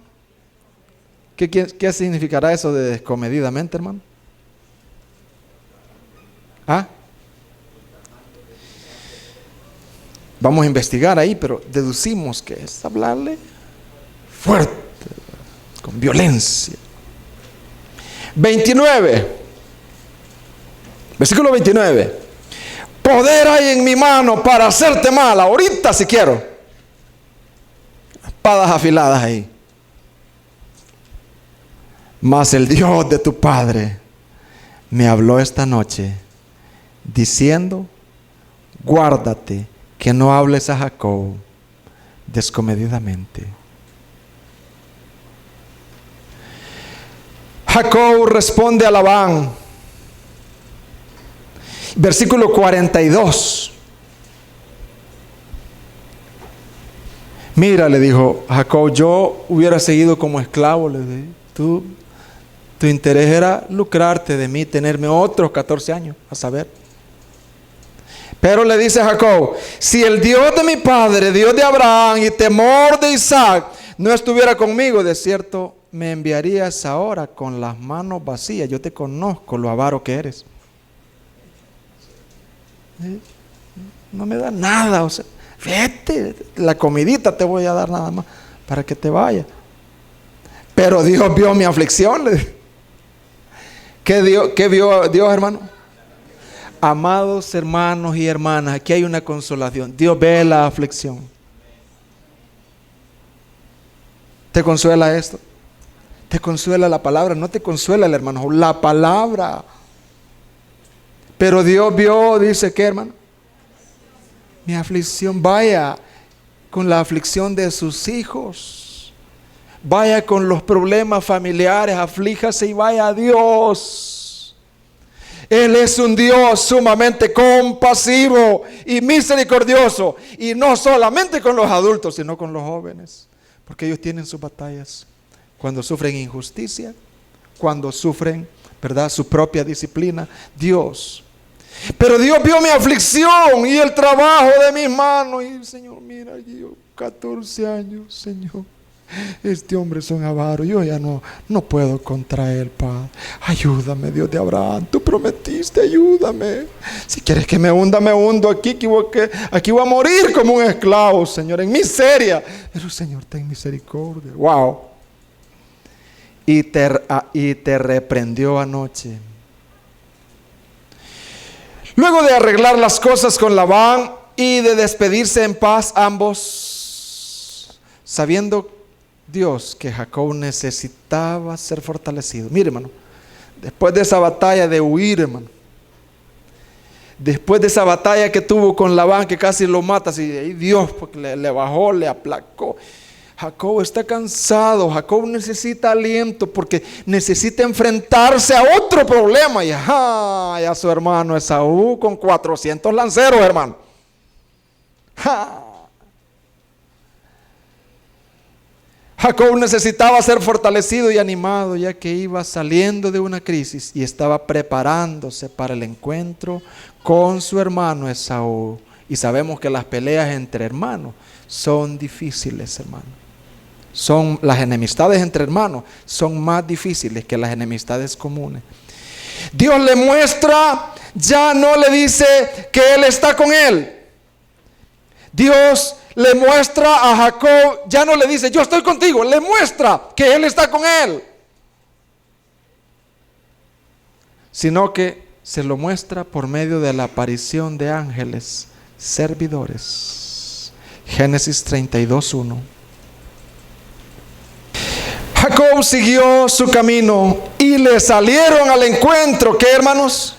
¿Qué significará eso de descomedidamente, hermano? ¿Ah? Vamos a investigar ahí, pero deducimos que es hablarle fuerte, con violencia. 29. Versículo 29. Poder hay en mi mano para hacerte mal, ahorita si quiero. Espadas afiladas ahí. Mas el Dios de tu padre me habló esta noche diciendo, guárdate que no hables a Jacob descomedidamente. Jacob responde a Labán. Versículo 42. Mira, le dijo Jacob, yo hubiera seguido como esclavo. Le dije, tu interés era lucrarte de mí, tenerme otros 14 años, a saber. Pero le dice Jacob, si el Dios de mi padre, Dios de Abraham y temor de Isaac, no estuviera conmigo, de cierto me enviarías ahora con las manos vacías. Yo te conozco lo avaro que eres. No me da nada, o sea, vete, la comidita te voy a dar nada más para que te vayas. Pero Dios vio mi aflicción. ¿Qué vio Dios, hermano? Amados hermanos y hermanas, aquí hay una consolación. Dios ve la aflicción. ¿Te consuela esto? ¿Te consuela la palabra? No te consuela el hermano, la palabra. Pero Dios vio, dice, ¿qué, hermano? Mi aflicción. Vaya con la aflicción de sus hijos. Vaya con los problemas familiares, aflíjase y vaya a Dios. Él es un Dios sumamente compasivo y misericordioso. Y no solamente con los adultos, sino con los jóvenes. Porque ellos tienen sus batallas. Cuando sufren injusticia, cuando sufren, ¿verdad?, su propia disciplina. Dios. Pero Dios vio mi aflicción y el trabajo de mis manos. Y Señor, mira, yo 14 años, Señor. Este hombre es un avaro, yo ya no puedo contra él, Padre. Ayúdame, Dios de Abraham, tú prometiste, ayúdame. Si quieres que me hunda, me hundo aquí voy a morir como un esclavo, Señor, en miseria. Pero Señor, ten misericordia. Wow. Y te reprendió anoche. Luego de arreglar las cosas con Labán y de despedirse en paz ambos, sabiendo Dios que Jacob necesitaba ser fortalecido. Mire, hermano, después de esa batalla de huir, hermano, después de esa batalla que tuvo con Labán, que casi lo mata, así, y Dios porque le bajó, le aplacó. Jacob está cansado, Jacob necesita aliento porque necesita enfrentarse a otro problema. Y a su hermano Esaú con 400 lanceros, hermano. Jacob necesitaba ser fortalecido y animado, ya que iba saliendo de una crisis y estaba preparándose para el encuentro con su hermano Esaú. Y sabemos que las peleas entre hermanos son difíciles, hermano. Las enemistades entre hermanos son más difíciles que las enemistades comunes. Dios le muestra, ya no le dice que Él está con él. Dios le muestra a Jacob, ya no le dice yo estoy contigo, le muestra que Él está con él, sino que se lo muestra por medio de la aparición de ángeles servidores. Génesis 32:1. Jacob siguió su camino y le salieron al encuentro. ¿Qué, hermanos?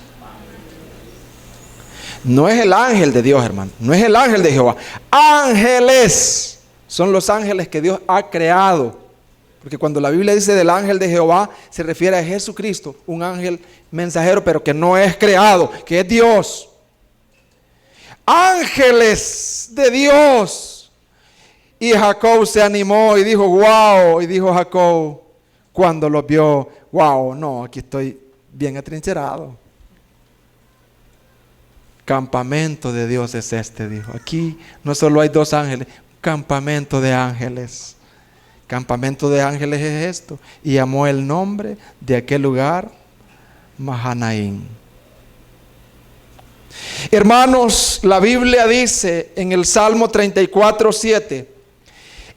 No es el ángel de Dios, hermano. No es el ángel de Jehová. Ángeles son los ángeles que Dios ha creado. Porque cuando la Biblia dice del ángel de Jehová, se refiere a Jesucristo, un ángel mensajero, pero que no es creado, que es Dios. Ángeles de Dios. Y Jacob se animó y dijo, wow. Y dijo Jacob, cuando los vio, wow, no, aquí estoy bien atrincherado. Campamento de Dios es este, dijo. Aquí no solo hay dos ángeles, campamento de ángeles. Campamento de ángeles es esto. Y llamó el nombre de aquel lugar Mahanaim. Hermanos, la Biblia dice en el Salmo 34:7,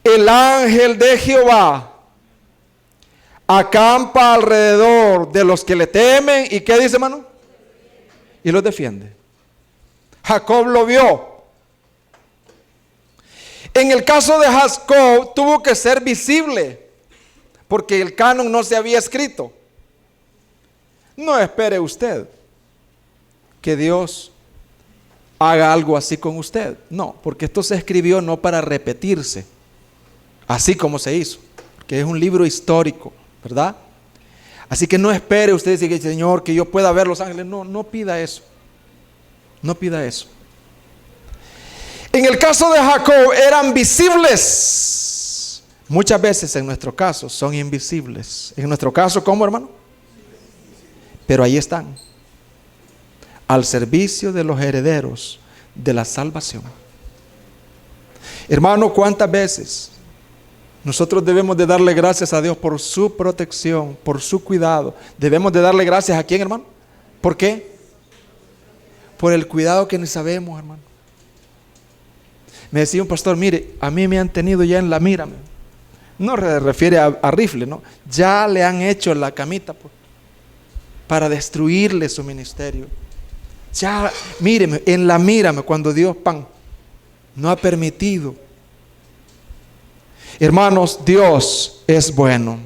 el ángel de Jehová acampa alrededor de los que le temen. ¿Y qué dice, hermano? Y los defiende. Jacob lo vio. En el caso de Jacob tuvo que ser visible, porque el canon no se había escrito. No espere usted que Dios haga algo así con usted. No, porque esto se escribió no para repetirse, así como se hizo, que es un libro histórico, ¿verdad? Así que no espere usted decir, Señor, que yo pueda ver los ángeles. No, no pida eso. No pida eso. En el caso de Jacob eran visibles. Muchas veces en nuestro caso son invisibles. En nuestro caso, ¿cómo, hermano? Pero ahí están, al servicio de los herederos de la salvación. Hermano, ¿cuántas veces nosotros debemos de darle gracias a Dios por su protección, por su cuidado? Debemos de darle gracias ¿a quién, hermano? ¿Por qué? Por el cuidado que ni sabemos, hermano. Me decía un pastor, mire, a mí me han tenido ya en la mira. No se refiere a rifle, ¿no? Ya le han hecho la camita para destruirle su ministerio. Ya, míreme, en la mira cuando Dios no ha permitido. Hermanos, Dios es bueno.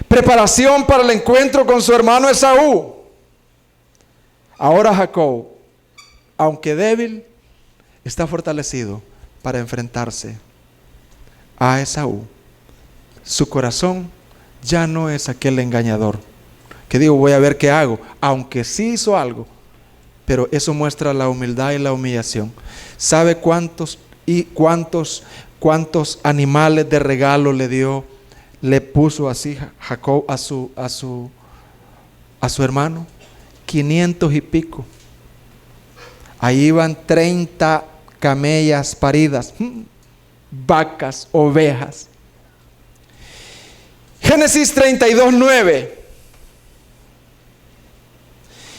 Preparación para el encuentro con su hermano Esaú. Ahora Jacob, aunque débil, está fortalecido para enfrentarse a Esaú. Su corazón ya no es aquel engañador que digo, voy a ver qué hago, aunque sí hizo algo, pero eso muestra la humildad y la humillación. ¿Sabe cuántos animales de regalo le puso así Jacob a su hermano? 500 y pico. Ahí iban 30 camellas paridas, vacas, ovejas. Génesis 32:9.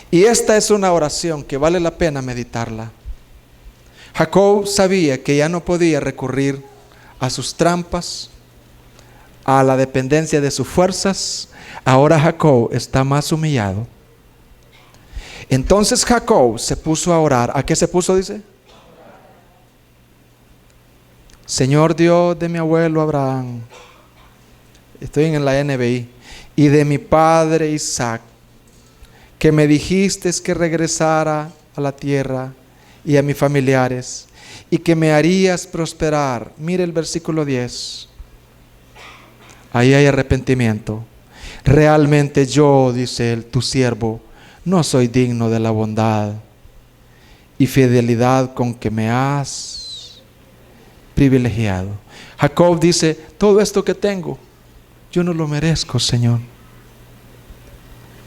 Y esta es una oración que vale la pena meditarla. Jacob sabía que ya no podía recurrir a sus trampas, a la dependencia de sus fuerzas. Ahora Jacob está más humillado. Entonces Jacob se puso a orar. ¿A qué se puso, dice? Señor Dios de mi abuelo Abraham, estoy en la NBI, y de mi padre Isaac, que me dijiste que regresara a la tierra y a mis familiares, y que me harías prosperar. Mire el versículo 10. Ahí hay arrepentimiento. Realmente yo, dice él, tu siervo, no soy digno de la bondad y fidelidad con que me has privilegiado. Jacob dice, todo esto que tengo, yo no lo merezco, Señor.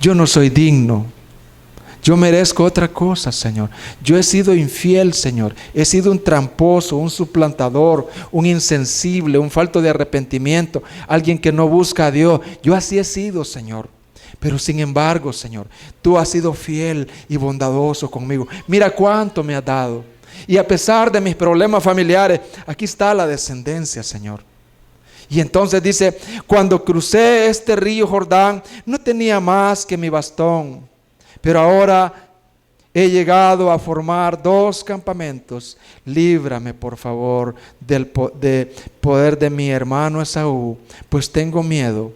Yo no soy digno. Yo merezco otra cosa, Señor. Yo he sido infiel, Señor. He sido un tramposo, un suplantador, un insensible, un falto de arrepentimiento, alguien que no busca a Dios. Yo así he sido, Señor. Pero sin embargo, Señor, tú has sido fiel y bondadoso conmigo. Mira cuánto me has dado. Y a pesar de mis problemas familiares, aquí está la descendencia, Señor. Y entonces dice, cuando crucé este río Jordán, no tenía más que mi bastón. Pero ahora he llegado a formar 2 campamentos. Líbrame, por favor, del poder de mi hermano Esaú, pues tengo miedo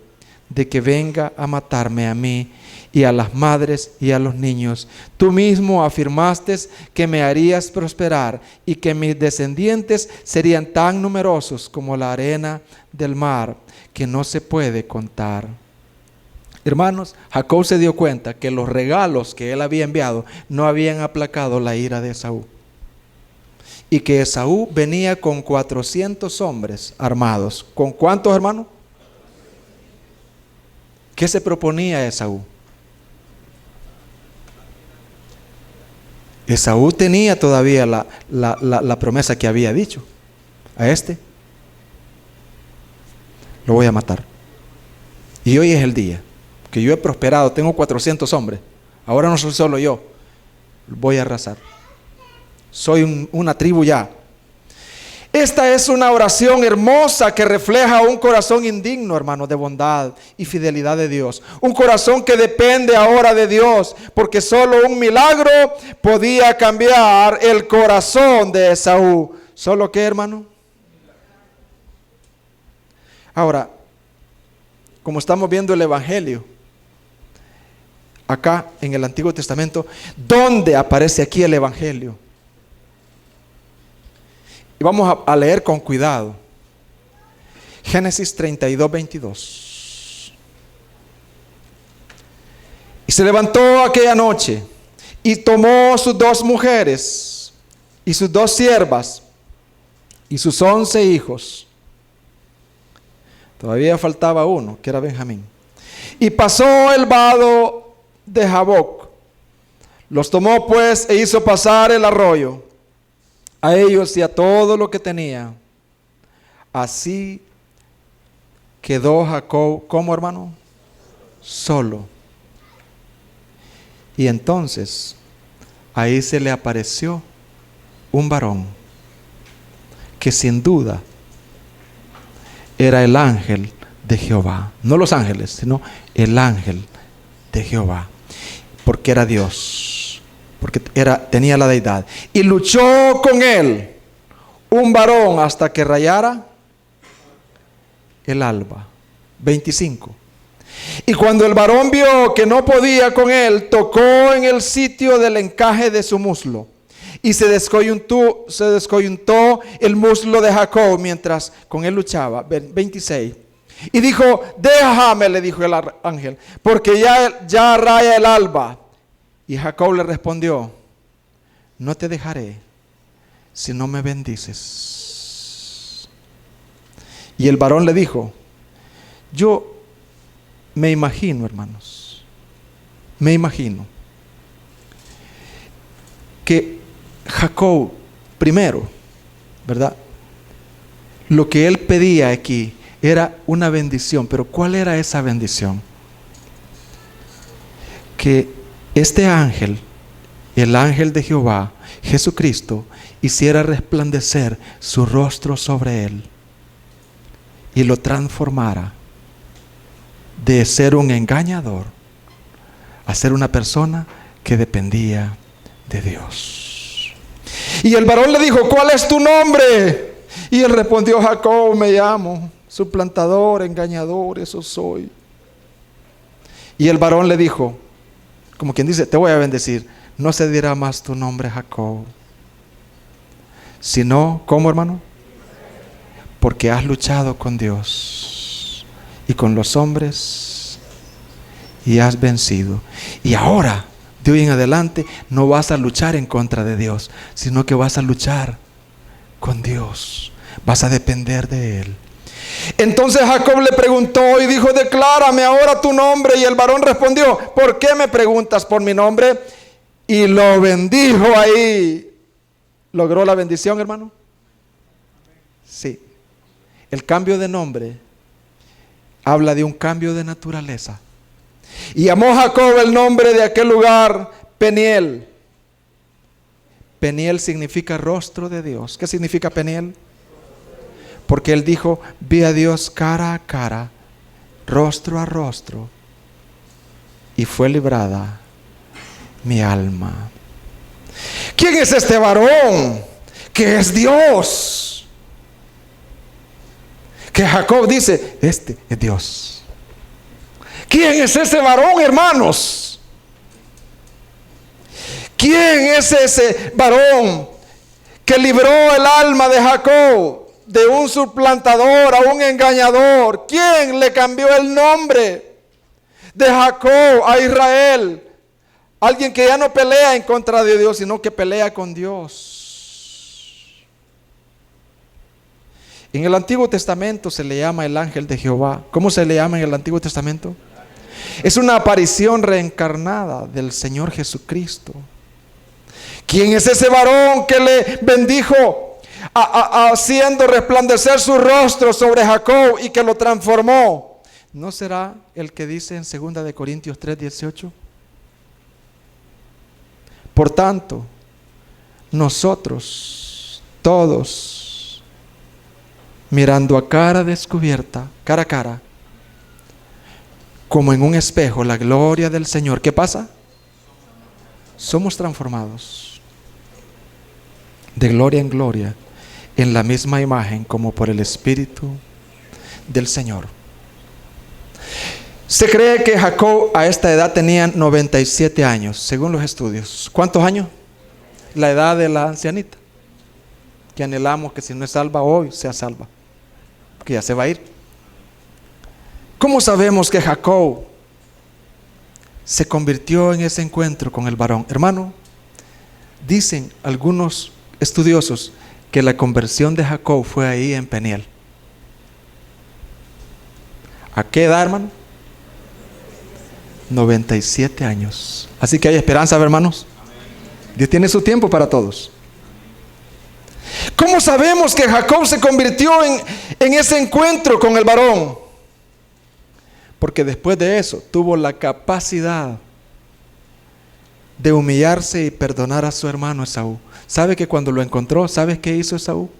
de que venga a matarme a mí y a las madres y a los niños. Tú mismo afirmaste que me harías prosperar y que mis descendientes serían tan numerosos como la arena del mar, que no se puede contar. Hermanos, Jacob se dio cuenta que los regalos que él había enviado no habían aplacado la ira de Esaú, y que Esaú venía con 400 hombres armados. ¿Con cuántos, hermanos? ¿Qué se proponía Esaú? Esaú tenía todavía la promesa que había dicho a este: lo voy a matar. Y hoy es el día que yo he prosperado, tengo 400 hombres. Ahora no soy solo yo, voy a arrasar. Soy una tribu ya. Esta es una oración hermosa que refleja un corazón indigno, hermano, de bondad y fidelidad de Dios. Un corazón que depende ahora de Dios, porque solo un milagro podía cambiar el corazón de Esaú. ¿Solo qué, hermano? Ahora, como estamos viendo el Evangelio, acá en el Antiguo Testamento, ¿dónde aparece aquí el Evangelio? Y vamos a leer con cuidado. Génesis 32, 22. Y se levantó aquella noche y tomó sus 2 mujeres y sus 2 siervas y sus 11 hijos. Todavía faltaba uno, que era Benjamín. Y pasó el vado de Jaboc. Los tomó pues e hizo pasar el arroyo a ellos y a todo lo que tenía. Así quedó Jacob, ¿cómo, hermano? Solo. Y entonces ahí se le apareció un varón que sin duda era el ángel de Jehová. No los ángeles, sino el ángel de Jehová. Porque era Dios, porque tenía la deidad. Y luchó con él un varón hasta que rayara el alba. 25. Y cuando el varón vio que no podía con él, tocó en el sitio del encaje de su muslo. Y se descoyuntó el muslo de Jacob mientras con él luchaba. 26. Y dijo, déjame, le dijo el ángel, porque ya raya el alba. Y Jacob le respondió, no te dejaré si no me bendices. Y el varón le dijo, yo me imagino, hermanos, me imagino que Jacob, primero, ¿verdad? Lo que él pedía aquí era una bendición, pero ¿cuál era esa bendición? Que este ángel, el ángel de Jehová, Jesucristo, hiciera resplandecer su rostro sobre él y lo transformara de ser un engañador a ser una persona que dependía de Dios. Y el varón le dijo, ¿cuál es tu nombre? Y él respondió, Jacob me llamo, suplantador, engañador, eso soy. Y el varón le dijo, como quien dice, te voy a bendecir, no se dirá más tu nombre Jacob, sino, ¿cómo, hermano? Porque has luchado con Dios y con los hombres y has vencido. Y ahora, de hoy en adelante, no vas a luchar en contra de Dios, sino que vas a luchar con Dios. Vas a depender de Él. Entonces Jacob le preguntó y dijo, declárame ahora tu nombre. Y el varón respondió, ¿por qué me preguntas por mi nombre? Y lo bendijo ahí. ¿Logró la bendición, hermano? Sí. El cambio de nombre habla de un cambio de naturaleza. Y llamó Jacob el nombre de aquel lugar Peniel. Peniel significa rostro de Dios. ¿Qué significa Peniel? Porque él dijo, vi a Dios cara a cara, rostro a rostro, y fue librada mi alma. ¿Quién es este varón que es Dios? Que Jacob dice, este es Dios. ¿Quién es ese varón, hermanos? ¿Quién es ese varón que libró el alma de Jacob de un suplantador a un engañador? ¿Quién le cambió el nombre de Jacob a Israel? Alguien que ya no pelea en contra de Dios, sino que pelea con Dios. En el Antiguo Testamento se le llama el ángel de Jehová. ¿Cómo se le llama en el Antiguo Testamento? Es una aparición reencarnada del Señor Jesucristo. ¿Quién es ese varón que le bendijo haciendo resplandecer su rostro sobre Jacob y que lo transformó? ¿No será el que dice en 2 de Corintios 3:18? Por tanto, nosotros todos, mirando a cara descubierta, cara a cara, como en un espejo, la gloria del Señor, ¿qué pasa? Somos transformados de gloria en gloria, en la misma imagen como por el Espíritu del Señor. Se cree que Jacob a esta edad tenía 97 años, según los estudios. ¿Cuántos años? La edad de la ancianita, que anhelamos que si no es salva hoy, sea salva, porque ya se va a ir. ¿Cómo sabemos que Jacob se convirtió en ese encuentro con el varón? Hermano, dicen algunos estudiosos que la conversión de Jacob fue ahí en Peniel. ¿A qué edad, hermano? 97 años. Así que hay esperanza, hermanos. Dios tiene su tiempo para todos. ¿Cómo sabemos que Jacob se convirtió en ese encuentro con el varón? Porque después de eso tuvo la capacidad de humillarse y perdonar a su hermano Esaú. ¿Sabe que cuando lo encontró, sabes qué hizo Esaú?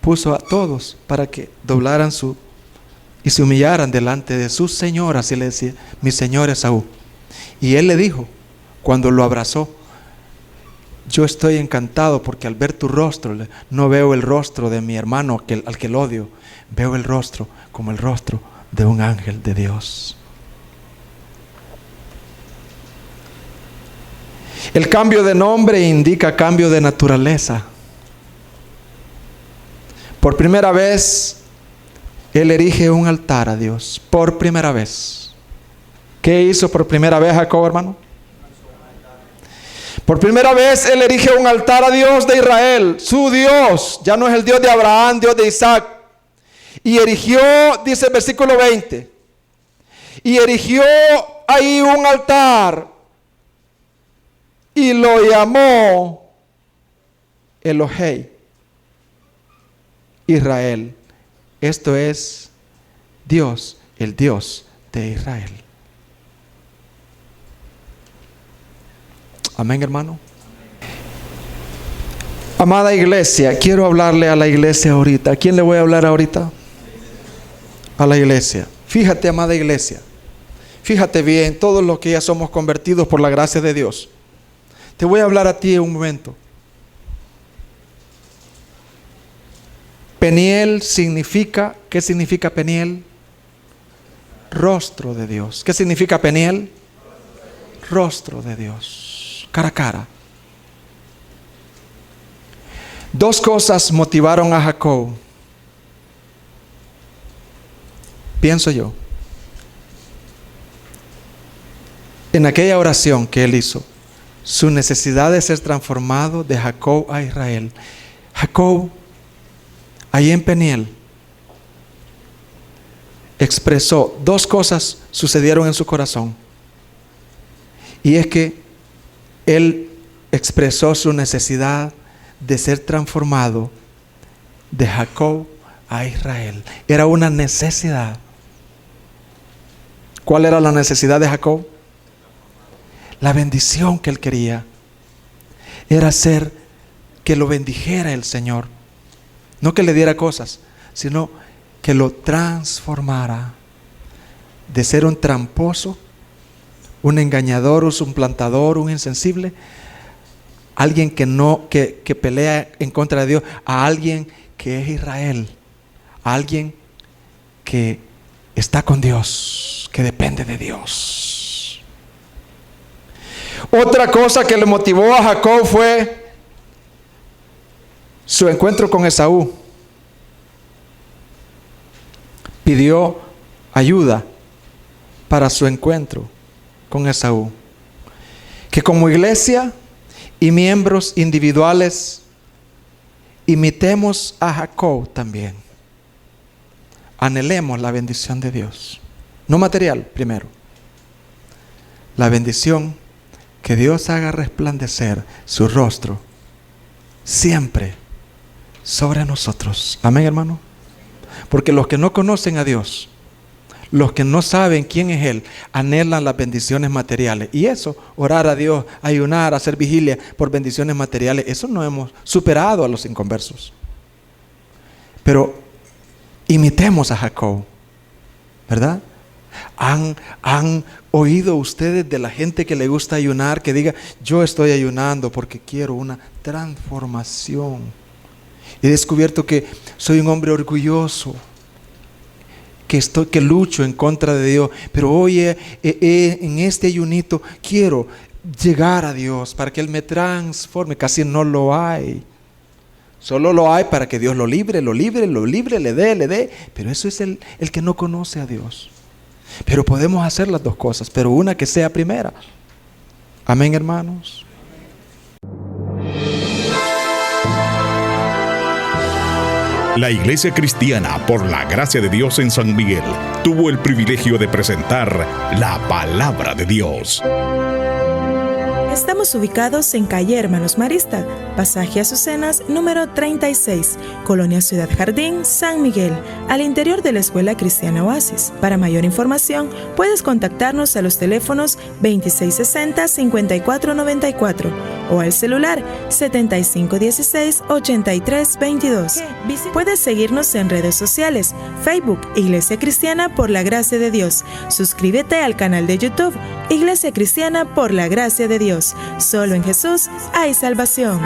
Puso a todos para que doblaran y se humillaran delante de su señor, así le decía, mi señor Esaú. Y él le dijo, cuando lo abrazó, yo estoy encantado porque al ver tu rostro, no veo el rostro de mi hermano al que lo odio, veo el rostro como el rostro de un ángel de Dios. El cambio de nombre indica cambio de naturaleza. Por primera vez, él erige un altar a Dios. Por primera vez. ¿Qué hizo por primera vez Jacob, hermano? Por primera vez él erige un altar a Dios de Israel, su Dios. Ya no es el Dios de Abraham, Dios de Isaac. Y erigió, dice el versículo 20, y erigió ahí un altar y lo llamó Elohei Israel. Esto es Dios, el Dios de Israel. Amén, hermano. Amada iglesia, quiero hablarle a la iglesia ahorita. ¿A quién le voy a hablar ahorita? A la iglesia. Fíjate, amada iglesia. Fíjate bien, todos los que ya somos convertidos por la gracia de Dios. Te voy a hablar a ti en un momento. Peniel significa, ¿qué significa Peniel? Rostro de Dios. ¿Qué significa Peniel? Rostro de Dios. Cara a cara. Dos cosas motivaron a Jacob. Pienso yo. En aquella oración que él hizo, su necesidad de ser transformado de Jacob a Israel. Jacob, ahí en Peniel, expresó dos cosas sucedieron en su corazón. Y es que él expresó su necesidad de ser transformado de Jacob a Israel. Era una necesidad. ¿Cuál era la necesidad de Jacob? La bendición que él quería era ser que lo bendijera el Señor. No que le diera cosas, sino que lo transformara de ser un tramposo, un engañador, un suplantador, un insensible, alguien que pelea en contra de Dios, a alguien que es Israel, a alguien que está con Dios, que depende de Dios. Otra cosa que le motivó a Jacob fue su encuentro con Esaú. Pidió ayuda para su encuentro con Esaú. Que como iglesia y miembros individuales imitemos a Jacob también. Anhelemos la bendición de Dios. No material, primero. La bendición, que Dios haga resplandecer su rostro siempre sobre nosotros. Amén, hermano. Porque los que no conocen a Dios, los que no saben quién es Él, anhelan las bendiciones materiales. Y eso, orar a Dios, ayunar, hacer vigilia por bendiciones materiales, eso no hemos superado a los inconversos. Pero imitemos a Jacob, ¿verdad? ¿Han oído ustedes de la gente que le gusta ayunar, que diga, yo estoy ayunando porque quiero una transformación? He descubierto que soy un hombre orgulloso que lucho en contra de Dios, pero hoy en este ayunito quiero llegar a Dios para que Él me transforme. Casi no lo hay. Solo lo hay para que Dios lo libre, le dé. Pero eso es el que no conoce a Dios. Pero podemos hacer las dos cosas, pero una que sea primera. Amén, hermanos. La Iglesia Cristiana, por la gracia de Dios en San Miguel, tuvo el privilegio de presentar la Palabra de Dios. Estamos ubicados en calle Hermanos Marista, pasaje Azucenas, número 36, Colonia Ciudad Jardín, San Miguel, al interior de la Escuela Cristiana Oasis. Para mayor información, puedes contactarnos a los teléfonos 2660-5494 o al celular 7516-8322. Puedes seguirnos en redes sociales, Facebook, Iglesia Cristiana por la Gracia de Dios. Suscríbete al canal de YouTube, Iglesia Cristiana por la Gracia de Dios. Solo en Jesús hay salvación.